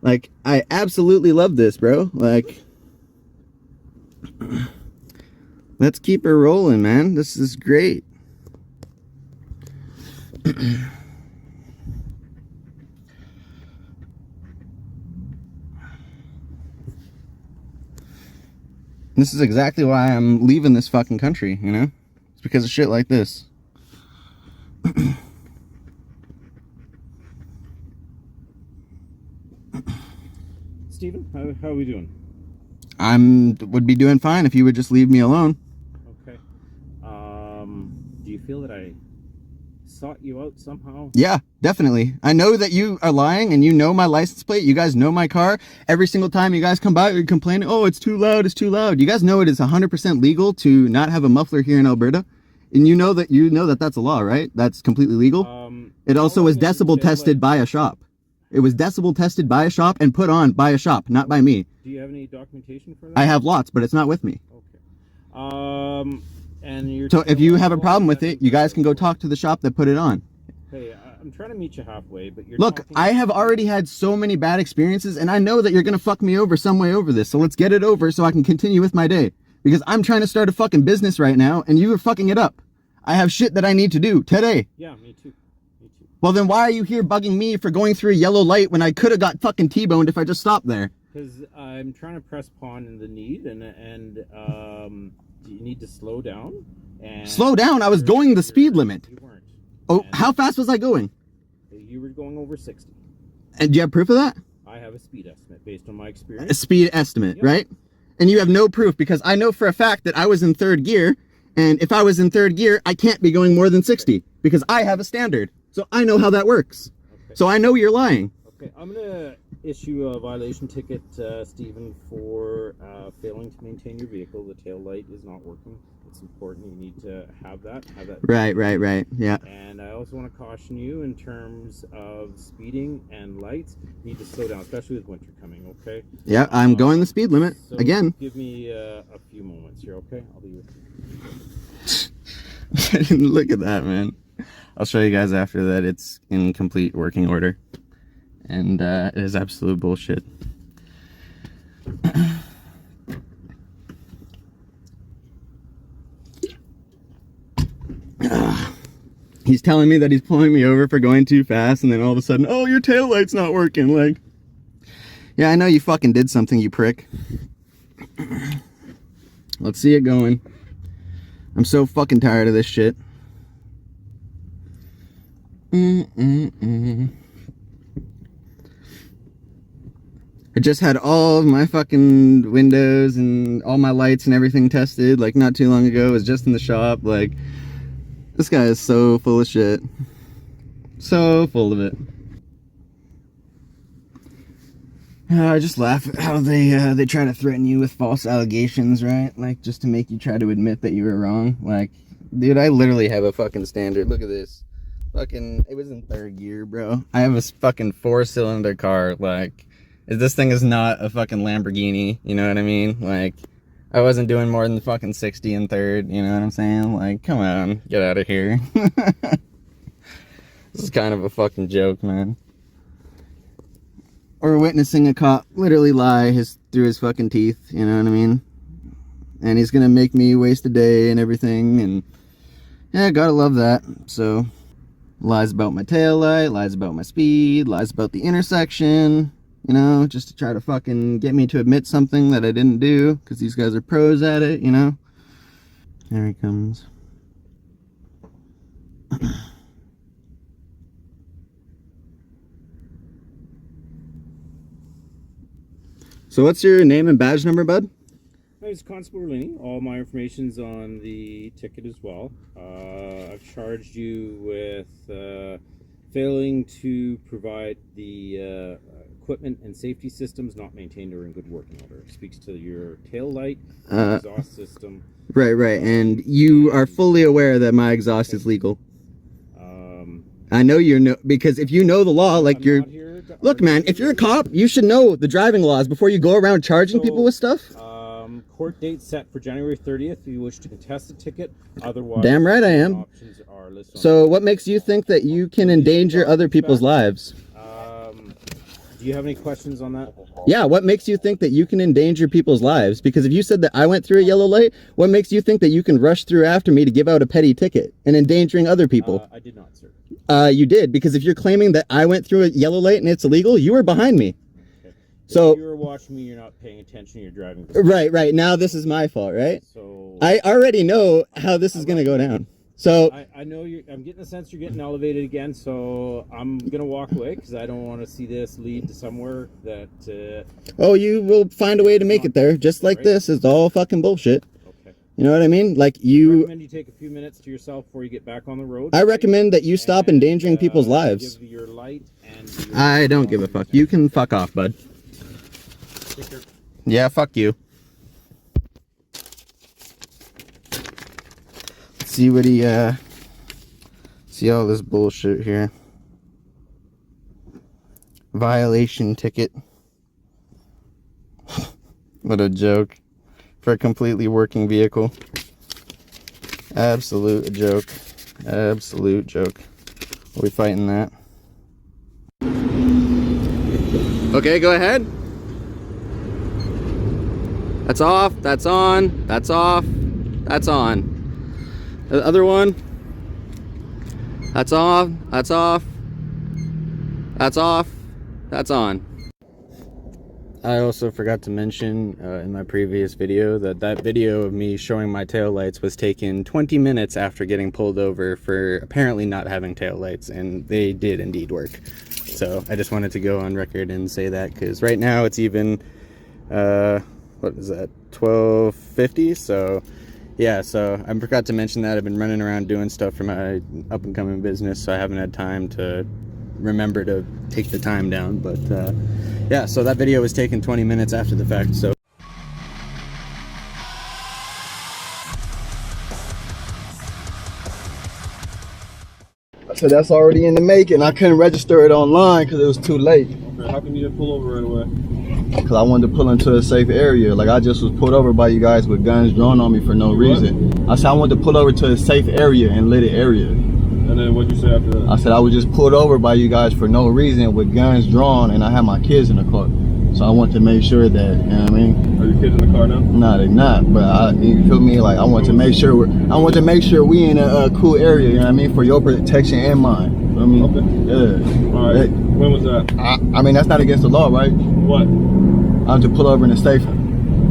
S17: Like, I absolutely love this, bro. Like, let's keep her rolling, man. This is great. This is exactly why I'm leaving this fucking country, you know? It's because of shit like this.
S13: Steven, how are we doing?
S17: Would be doing fine if you would just leave me alone.
S13: Okay. Do you feel that I sought you out somehow?
S17: Yeah, definitely. I know that you are lying, and you know my license plate. You guys know my car. Every single time you guys come by, you're complaining, oh, it's too loud, it's too loud. You guys know it is 100% legal to not have a muffler here in Alberta. And you know that that's a law, right? That's completely legal. It also was decibel tested by a shop. It was decibel tested by a shop and put on by a shop, not by me.
S13: Do you have any documentation for that?
S17: I have lots, but it's not with me.
S13: Okay. And you're
S17: So if you have a problem with it, you guys can go talk to the shop that put it on.
S13: Hey, I'm trying to meet you halfway, but you're
S17: Look, I have already had so many bad experiences, and I know that you're gonna fuck me over some way over this, so let's get it over so I can continue with my day. Because I'm trying to start a fucking business right now, and you are fucking it up. I have shit that I need to do today.
S13: Yeah, me too.
S17: Well, then why are you here bugging me for going through a yellow light when I could have got fucking T-boned if I just stopped there?
S13: Because I'm trying to press pawn in the need, and you need to slow down. And
S17: slow down? I was going the speed limit.
S13: You weren't.
S17: Oh, how fast was I going?
S13: You were going over 60.
S17: And do you have proof of that?
S13: I have a speed estimate based on my experience.
S17: A speed estimate, right? And you have no proof, because I know for a fact that I was in 3rd gear, and if I was in 3rd gear, I can't be going more than 60, because I have a standard. So I know how that works. Okay. So I know you're lying.
S13: Okay, I'm going to issue a violation ticket, Stephen, for failing to maintain your vehicle. The tail light is not working. It's important. You need to have that.
S17: Right. Yeah.
S13: And I also want to caution you in terms of speeding and lights. You need to slow down, especially with winter coming, okay?
S17: Yeah, I'm going the speed limit.
S13: So
S17: again.
S13: Give me a few moments here, okay? I'll be with you.
S17: Look at that, man. I'll show you guys after that it's in complete working order. And it is absolute bullshit. He's telling me that he's pulling me over for going too fast, and then all of a sudden, oh, your taillight's not working. Like, yeah, I know you fucking did something, you prick. Let's see it going. I'm so fucking tired of this shit. I just had all of my fucking windows and all my lights and everything tested, like, not too long ago. It was just in the shop. Like, this guy is so full of shit. So full of it. I just laugh at how they try to threaten you with false allegations, right? Like, just to make you try to admit that you were wrong. Like, dude, I literally have a fucking standard. Look at this. Fucking, it was in 3rd gear, bro. I have a fucking 4-cylinder car. Like, this thing is not a fucking Lamborghini, you know what I mean? Like, I wasn't doing more than fucking 60 in 3rd, you know what I'm saying? Like, come on, get out of here. This is kind of a fucking joke, man. Or witnessing a cop literally lie through his fucking teeth, you know what I mean? And he's gonna make me waste a day and everything, and yeah, gotta love that. So, lies about my taillight, lies about my speed, lies about the intersection, you know, just to try to fucking get me to admit something that I didn't do, because these guys are pros at it, you know? There he comes. So what's your name and badge number, bud?
S18: My name is Constable Berlini. All my information's on the ticket as well. I've charged you with failing to provide the equipment and safety systems not maintained or in good working order. It speaks to your tail light, exhaust system.
S17: Right. And you are fully aware that my exhaust is legal. I know because if you know the law, like look, man, if you're a cop, you should know the driving laws before you go around charging people with stuff.
S18: Court date set for January 30th if you wish to contest the ticket. Otherwise,
S17: damn right I am. So what makes you think that you can endanger other people's lives?
S18: Do you have any questions on that?
S17: Yeah, what makes you think that you can endanger people's lives? Because if you said that I went through a yellow light, what makes you think that you can rush through after me to give out a petty ticket and endangering other people?
S18: I did not, sir.
S17: You did, because if you're claiming that I went through a yellow light and it's illegal, you were behind me.
S18: Okay.
S17: So
S18: if you were watching me, you're not paying attention, you're driving.
S17: Right. Now this is my fault, right?
S18: So
S17: I already know how this is going to go down. So
S18: I know I'm getting the sense you're getting elevated again, so I'm gonna walk away because I don't want to see this lead to somewhere that.
S17: Oh, you will find a way to make it there, just like this. It's all fucking bullshit.
S18: Okay.
S17: You know what I mean? Like
S18: I recommend you take a few minutes to yourself before you get back on the road.
S17: I recommend that you stop endangering people's lives.
S18: Give your light and
S17: I don't give a fuck. You can fuck off, bud. Yeah, fuck you. See what he see all this bullshit here. Violation ticket. What a joke. For a completely working vehicle. Absolute joke. Absolute joke. Are we fighting that? Okay, go ahead. That's off, that's on, that's off, that's on. The other one, that's off, that's off, that's off, that's on. I also forgot to mention in my previous video that video of me showing my taillights was taken 20 minutes after getting pulled over for apparently not having taillights, and they did indeed work. So I just wanted to go on record and say that, because right now it's even, what is that, 12:50, so yeah, so I forgot to mention that. I've been running around doing stuff for my up-and-coming business, so I haven't had time to remember to take the time down. But yeah, so that video was taken 20 minutes after the fact. So that's already in the making. I couldn't register it online because it was too late.
S11: Okay, how come you didn't pull over right away?
S17: Because I wanted to pull into a safe area. Like, I just was pulled over by you guys with guns drawn on me for no reason. I said I wanted to pull over to a safe area and lit area.
S11: And
S19: then what'd you say after that?
S17: I said I was just pulled over by you guys for no reason with guns drawn, and I had my kids in the car. So I want to make sure that, you know what I mean?
S19: Are your kids in the car now?
S17: No, they're not. But you feel me? Like I want to make sure we in a cool area. You know what I mean? For your protection and mine. You know what I mean?
S19: Okay.
S17: Yeah.
S19: All right. When was that?
S17: I mean, that's not against the law, right?
S19: What?
S17: I'm to pull over in a safe,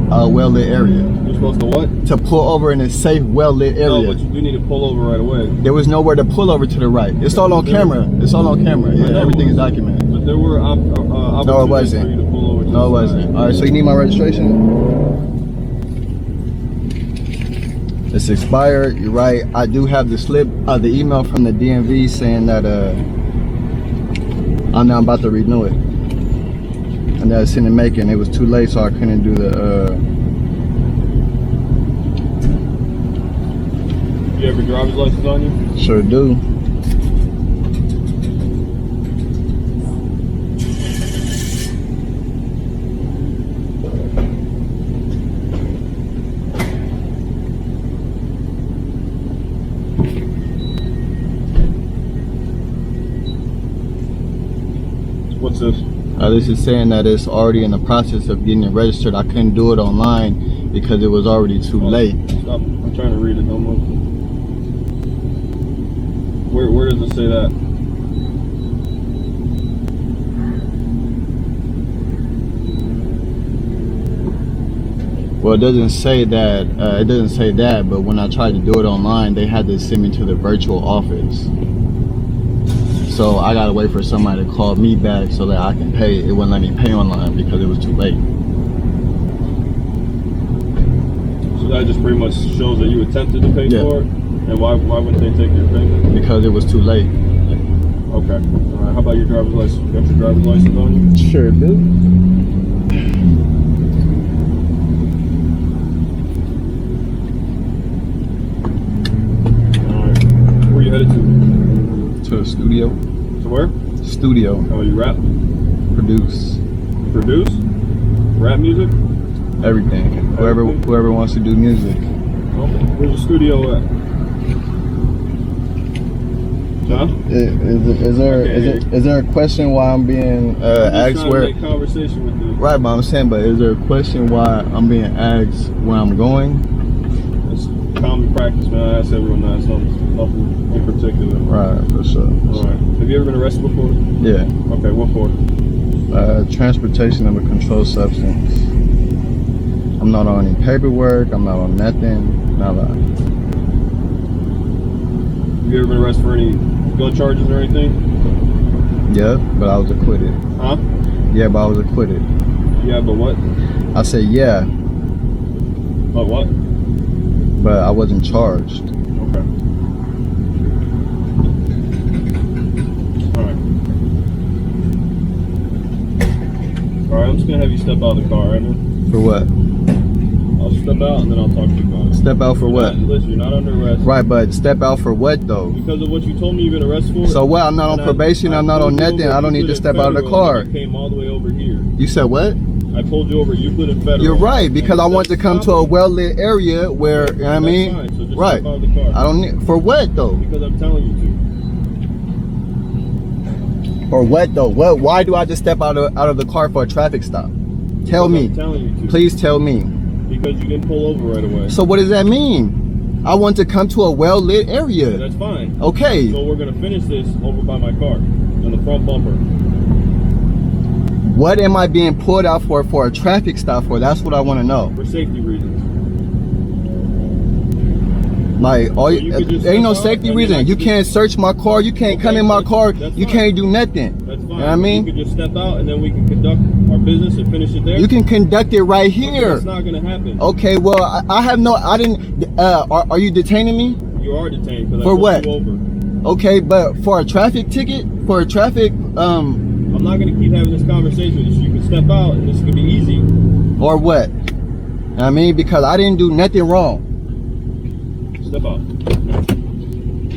S17: well-lit area.
S19: You're supposed to what?
S17: To pull over in a safe, well-lit area.
S19: No, but you do need to pull over right away.
S17: There was nowhere to pull over to the right. It's all on camera. It's all on camera. Yeah, everything is documented.
S19: But there were
S17: No, it wasn't.
S19: for you to pull over to
S17: No, it wasn't. All right, so you need my registration? It's expired. You're right. I do have the slip, the email from the DMV saying that I'm now about to renew it. And that's in the making. It was too late, so I couldn't do the.
S19: You have your driver's license on you?
S17: Sure do.
S19: What's this?
S17: This is saying that it's already in the process of getting it registered. I couldn't do it online because it was already too late.
S19: Stop. I'm trying to read it. Don't move. Where does it say that?
S17: Well, it doesn't say that. It doesn't say that. But when I tried to do it online, they had to send me to the virtual office. So I gotta wait for somebody to call me back so that I can pay. It wouldn't let me pay online because it was too late.
S19: So that just pretty much shows that you attempted to pay for it? And why wouldn't they take your payment?
S17: Because it was too late.
S19: Okay. All right. How about your driver's license? You got your driver's license on you?
S17: Sure do.
S19: All right. Where you headed to?
S17: To the studio.
S19: To where?
S17: Studio.
S19: Oh, you rap?
S17: Produce.
S19: Produce? Rap music?
S17: Everything. Whoever wants to do music.
S19: Okay. Where's the studio at? Huh?
S17: Is there a question why I'm being asked where?
S19: I'm conversation with you.
S17: Right, but I'm saying, but is there a question why I'm being asked where I'm going?
S19: It's common practice, man. I ask everyone that. It's nothing in particular.
S17: Right, for sure.
S19: All right. Have you ever been arrested before?
S17: Yeah.
S19: Okay, what for?
S17: Transportation of a controlled substance. I'm not on any paperwork. I'm not on nothing. Not a.
S19: Have you ever been arrested for any gun charges or anything?
S17: Yeah, but I was acquitted.
S19: Huh?
S17: Yeah, but I was acquitted.
S19: Yeah, but what?
S17: I said yeah.
S19: But what?
S17: But I wasn't charged.
S19: Okay. Alright. Alright, I'm just gonna have you step out of the car right now.
S17: For what?
S19: I'll step out and then I'll talk to you about it.
S17: Step out for what?
S19: Listen, you're not under arrest.
S17: Right, but step out for what though?
S19: Because of what you told me you've been arrested for.
S17: So what? I'm not on probation. I'm not on nothing. I don't need to step out of the car.
S19: I came all the way over here.
S17: You said what?
S19: I pulled you over Euclid and Federal.
S17: You're right, because I want to come to a well-lit area where, you know what I mean?
S19: Fine, so just
S17: right.
S19: step out of the car.
S17: I don't need, for what though?
S19: Because I'm telling you to.
S17: For what though? What? Why do I just step out of the car for a traffic stop? Tell me.
S19: I'm telling you to.
S17: Please tell me.
S19: Because you didn't pull over right away.
S17: So what does that mean? I want to come to a well-lit area.
S19: Yeah, that's fine.
S17: Okay.
S19: So we're gonna finish this over by my car, in the front bumper.
S17: What am I being pulled out for a traffic stop for? That's what I want to know.
S19: For safety reasons.
S17: Like, all ain't no safety reason. You can't search my car. You can't come in my car. You can't do nothing.
S19: That's fine.
S17: You know what I mean?
S19: You can just step out and then we can conduct our business and finish it there.
S17: You can conduct it right here.
S19: That's not gonna happen.
S17: Okay, well, I have no, I didn't, are you detaining me?
S19: You are detained because I
S17: for
S19: pulled
S17: what?
S19: you over.
S17: Okay, but for a traffic ticket? For a traffic,
S19: I'm not gonna keep having this conversation with you. You can step out and this is gonna be easy.
S17: Or what? I mean, because I didn't do nothing wrong.
S19: Step out.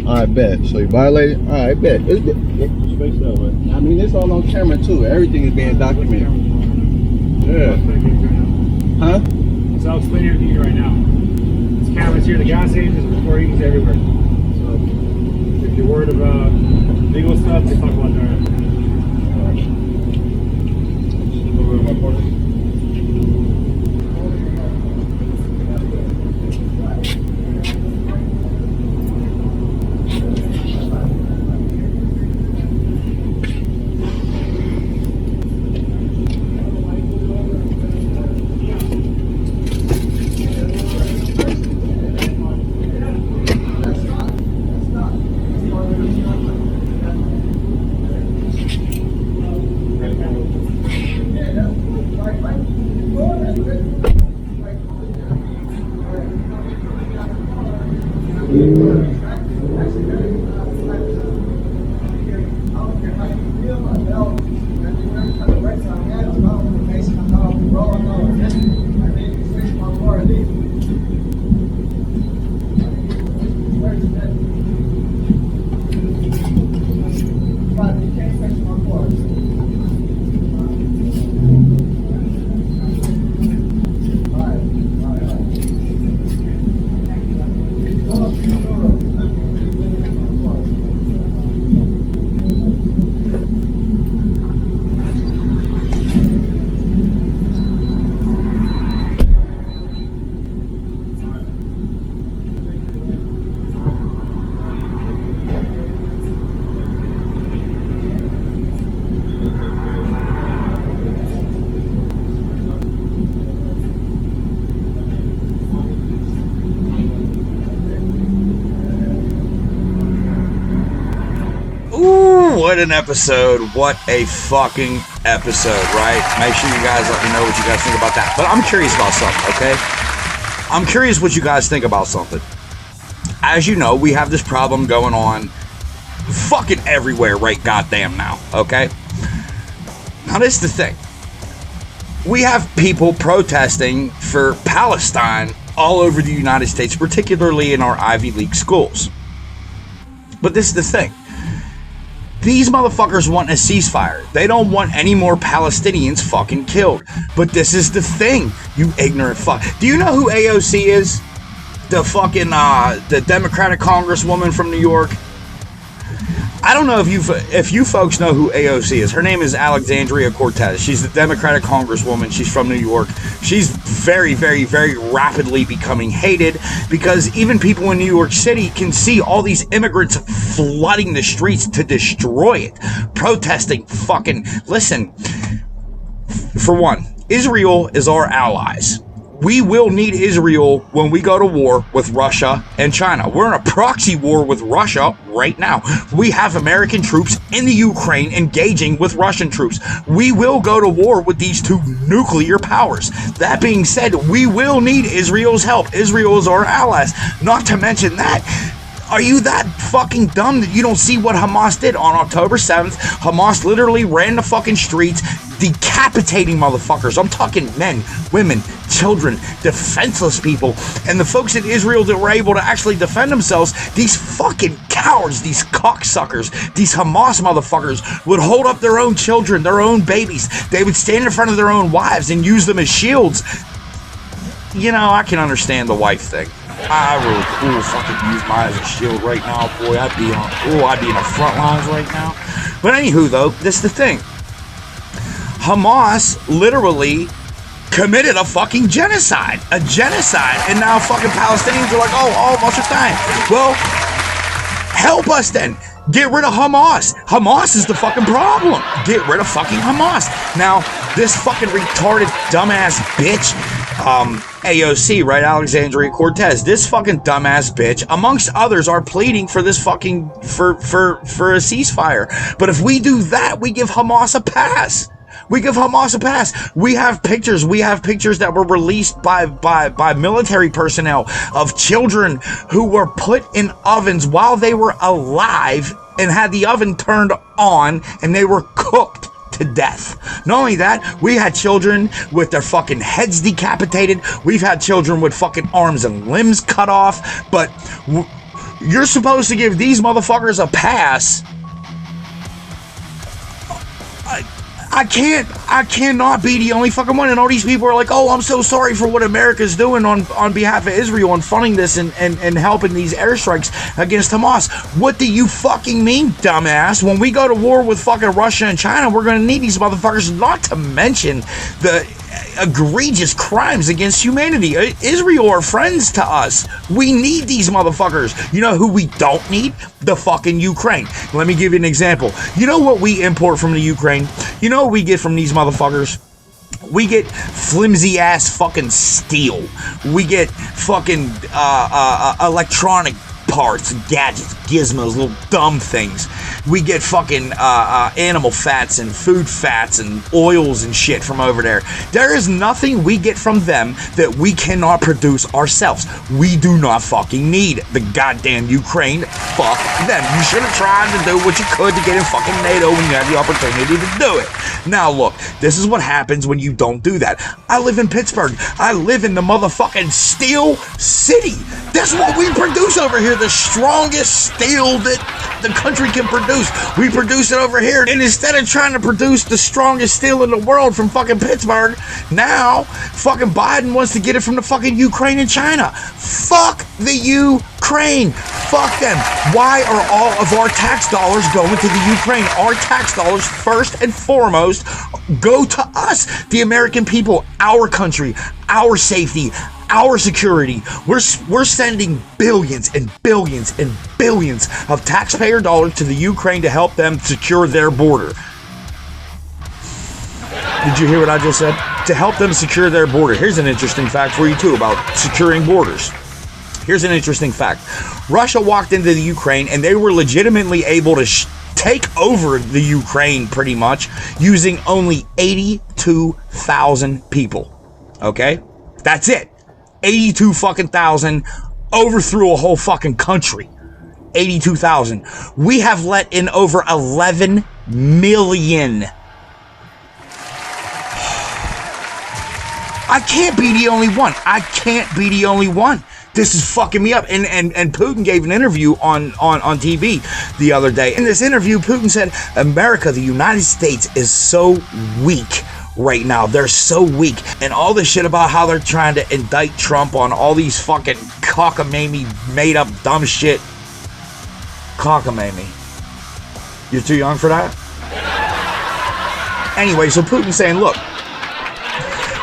S17: Alright, bet. So you violated? Alright, bet.
S19: Just face that way.
S17: I mean, it's all on camera too. Everything is being documented. Yeah. Huh?
S20: So I'll explain everything to you right now. There's cameras here, the gas stations, recordings everywhere. So
S18: If you're worried about legal stuff, we talk about that. Over to my partner.
S1: What an episode. What a fucking episode, right? Make sure you guys let me know what you guys think about that. But I'm curious about something, okay? I'm curious what you guys think about something. As you know, we have this problem going on fucking everywhere right goddamn now, okay? Now, this is the thing. We have people protesting for Palestine all over the United States, particularly in our Ivy League schools. But this is the thing. These motherfuckers want a ceasefire. They don't want any more Palestinians fucking killed. But this is the thing, you ignorant fuck. Do you know who AOC is? The fucking, the Democratic Congresswoman from New York? I don't know if you folks know who AOC is. Her name is Alexandria Cortez. She's the Democratic Congresswoman. She's from New York. She's very, very, very rapidly becoming hated because even people in New York City can see all these immigrants flooding the streets to destroy it. Protesting fucking... Listen, for one, Israel is our allies. We will need Israel when we go to war with Russia and China. We're in a proxy war with Russia right now. We have American troops in the Ukraine engaging with Russian troops. We will go to war with these two nuclear powers. That being said, we will need Israel's help. Israel is our allies. Not to mention that, are you that fucking dumb that you don't see what Hamas did on October 7th? Hamas literally ran the fucking streets, decapitating motherfuckers. I'm talking men, women, children, defenseless people. And the folks in Israel that were able to actually defend themselves, these fucking cowards, these cocksuckers, these Hamas motherfuckers would hold up their own children, their own babies. They would stand in front of their own wives and use them as shields. You know, I can understand the wife thing. I really cool if I could use mine as a shield right now, boy. I'd be in the front lines right now. But anywho, though, this is the thing. Hamas literally committed a fucking genocide. A genocide. And now fucking Palestinians are like, oh, what's your time? Well, help us then. Get rid of Hamas. Hamas is the fucking problem. Get rid of fucking Hamas. Now, this fucking retarded dumbass bitch, AOC, right? Alexandria Cortez. This fucking dumbass bitch, amongst others, are pleading for this fucking, for a ceasefire. But if we do that, we give Hamas a pass. We give Hamas a pass. We have pictures that were released by military personnel of children who were put in ovens while they were alive and had the oven turned on and they were cooked to death. Not only that, we had children with their fucking heads decapitated. We've had children with fucking arms and limbs cut off. But you're supposed to give these motherfuckers a pass. I cannot be the only fucking one. And all these people are like, oh, I'm so sorry for what America's doing on behalf of Israel and funding this and helping these airstrikes against Hamas. What do you fucking mean, dumbass? When we go to war with fucking Russia and China, we're going to need these motherfuckers, not to mention the egregious crimes against humanity. Israel are friends to us. We need these motherfuckers. You know who we don't need? The fucking Ukraine. Let me give you an example. You know what we import from the Ukraine? You know what we get from these motherfuckers? We get flimsy ass fucking steel. We get fucking electronic parts, gadgets, gizmos, little dumb things. We get fucking animal fats and food fats and oils and shit from over there. There is nothing we get from them that we cannot produce ourselves. We do not fucking need the goddamn Ukraine. Fuck them. You should have tried to do what you could to get in fucking NATO when you had the opportunity to do it. Now look, this is what happens when you don't do that. I live in Pittsburgh. I live in the motherfucking Steel City. That's what we produce over here. The strongest steel that the country can produce. We produce it over here. And instead of trying to produce the strongest steel in the world from fucking Pittsburgh, now fucking Biden wants to get it from the fucking Ukraine and China. Fuck the Ukraine. Fuck them. Why are all of our tax dollars going to the Ukraine? Our tax dollars, first and foremost, go to us, the American people, our country, our safety, our security. We're sending billions and billions and billions of taxpayer dollars to the Ukraine to help them secure their border. Did you hear what I just said? To help them secure their border. Here's an interesting fact for you too about securing borders. Here's an interesting fact. Russia walked into the Ukraine and they were legitimately able to take over the Ukraine pretty much using only 82,000 people. Okay? That's it. 82 fucking thousand overthrew a whole fucking country. 82,000. We have let in over 11 million. I can't be the only one. I can't be the only one. This is fucking me up. And Putin gave an interview on TV the other day. In this interview, Putin said, America, the United States, is so weak right now. They're so weak. And all this shit about how they're trying to indict Trump on all these fucking cockamamie made up dumb shit. Cockamamie. You're too young for that? Anyway, so Putin's saying, look,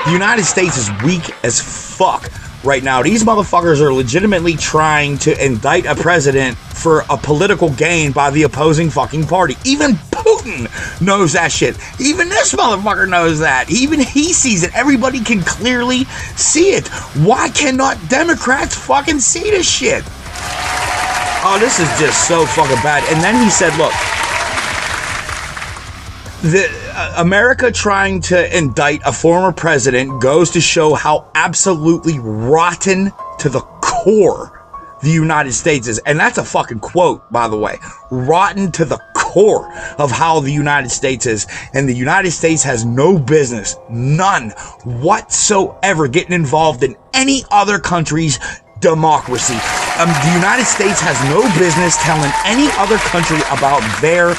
S1: the United States is weak as fuck right now. These motherfuckers are legitimately trying to indict a president for a political gain by the opposing fucking party. Even Putin knows that shit. Even this motherfucker knows that. Even he sees it. Everybody can clearly see it. Why cannot Democrats fucking see this shit? Oh, this is just so fucking bad. And then he said, look, America trying to indict a former president goes to show how absolutely rotten to the core the United States is. And that's a fucking quote, by the way. Rotten to the core of how the United States is. And the United States has no business, none whatsoever, getting involved in any other country's democracy. The United States has no business telling any other country about their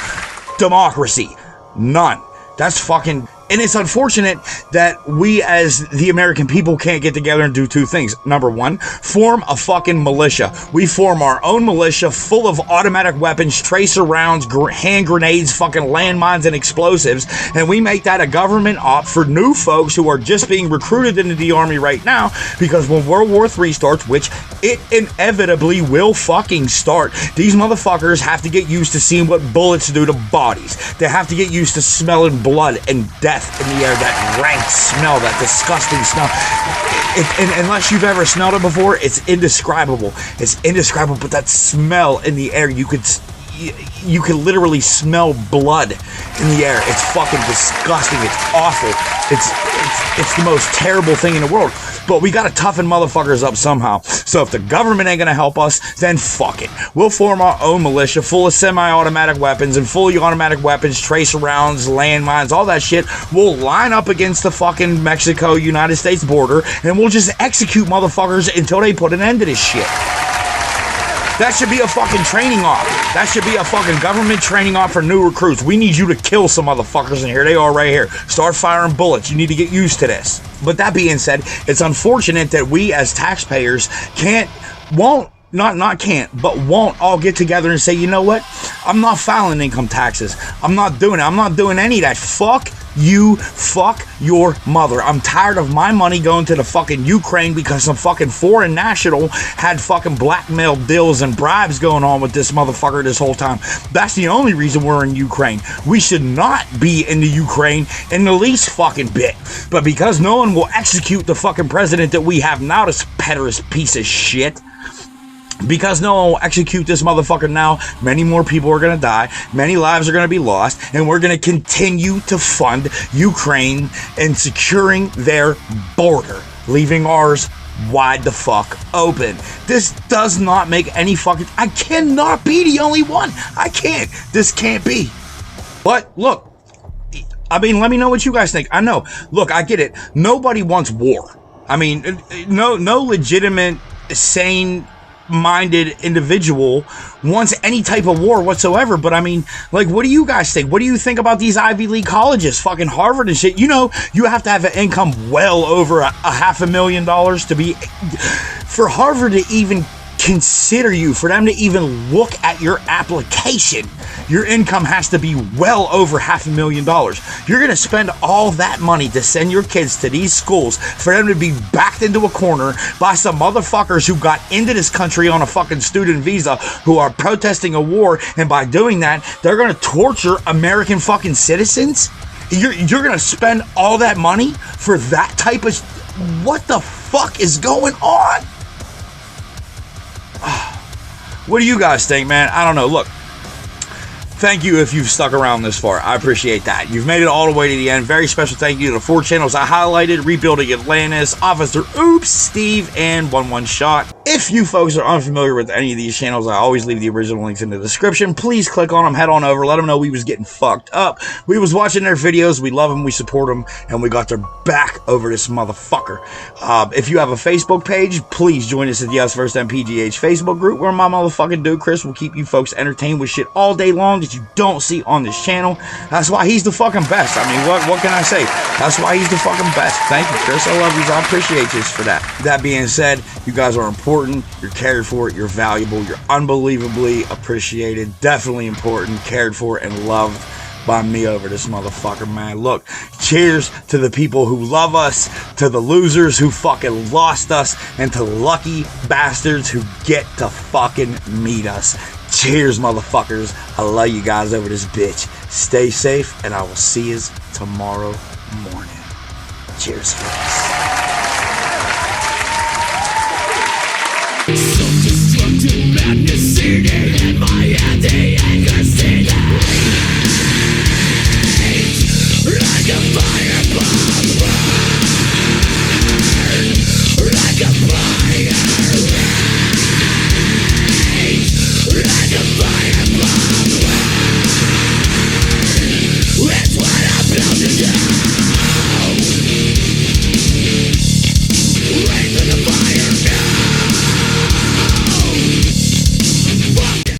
S1: democracy. None. That's fucking... And it's unfortunate that we as the American people can't get together and do two things. Number one, form a fucking militia. We form our own militia full of automatic weapons, tracer rounds, hand grenades, fucking landmines, and explosives. And we make that a government op for new folks who are just being recruited into the army right now. Because when World War III starts, which it inevitably will fucking start, these motherfuckers have to get used to seeing what bullets do to bodies. They have to get used to smelling blood and death in the air, that rank smell, that disgusting smell. And unless you've ever smelled it before, it's indescribable. It's indescribable, but that smell in the air, you could literally smell blood in the air. It's fucking disgusting. It's awful. It's the most terrible thing in the world. But we gotta toughen motherfuckers up somehow. So if the government ain't gonna help us, then fuck it. We'll form our own militia full of semi-automatic weapons and fully automatic weapons, tracer rounds, landmines, all that shit. We'll line up against the fucking Mexico-United States border and we'll just execute motherfuckers until they put an end to this shit. That should be a fucking training off. That should be a fucking government training off for new recruits. We need you to kill some motherfuckers, and here they are right here. Start firing bullets. You need to get used to this. But that being said, it's unfortunate that we as taxpayers won't all get together and say, you know what? I'm not filing income taxes. I'm not doing it. I'm not doing any of that. Fuck you. Fuck your mother. I'm tired of my money going to the fucking Ukraine because some fucking foreign national had fucking blackmail deals and bribes going on with this motherfucker this whole time. That's the only reason we're in Ukraine. We should not be in the Ukraine in the least fucking bit. But because no one will execute the fucking president that we have now, this pederast piece of shit, because no one will execute this motherfucker now, many more people are going to die, many lives are going to be lost, and we're going to continue to fund Ukraine and securing their border, leaving ours wide the fuck open. This does not make any fucking... I cannot be the only one. I can't. This can't be. But look, I mean, let me know what you guys think. I know. Look, I get it. Nobody wants war. I mean, no legitimate, sane minded individual wants any type of war whatsoever. But I mean, like, what do you guys think? What do you think about these Ivy League colleges, fucking Harvard and shit? You know, you have to have an income well over $500,000 to be, for Harvard to even consider you, for them to even look at your application. Your income has to be well over $500,000. You're going to spend all that money to send your kids to these schools for them to be backed into a corner by some motherfuckers who got into this country on a fucking student visa, who are protesting a war, and by doing that, they're going to torture American fucking citizens? You're going to spend all that money for that type of... What the fuck is going on? What do you guys think, man? I don't know. Look, thank you if you've stuck around this far. I appreciate that. You've made it all the way to the end. Very special thank you to the 4 channels I highlighted: Rebuilding Atlantis, Officer Oops, Steve, and 11 Shot. If you folks are unfamiliar with any of these channels, I always leave the original links in the description. Please click on them, head on over, let them know we was getting fucked up. We was watching their videos, we love them, we support them, and we got their back over this motherfucker. If you have a Facebook page, please join us at the USVSTHEMPGH Facebook group, where my motherfucking dude Chris will keep you folks entertained with shit all day long that you don't see on this channel. That's why he's the fucking best. I mean, what can I say? That's why he's the fucking best. Thank you, Chris. I love you. I appreciate you for that. That being said, you guys are important. You're cared for. You're valuable. You're unbelievably appreciated. Definitely important, cared for, and loved by me over this motherfucker, man. Look, cheers to the people who love us, to the losers who fucking lost us, and to lucky bastards who get to fucking meet us. Cheers, motherfuckers. I love you guys over this bitch. Stay safe, and I will see you tomorrow morning. Cheers, folks.
S2: Self-destructive madness singing in my anti-anger singing like a fire.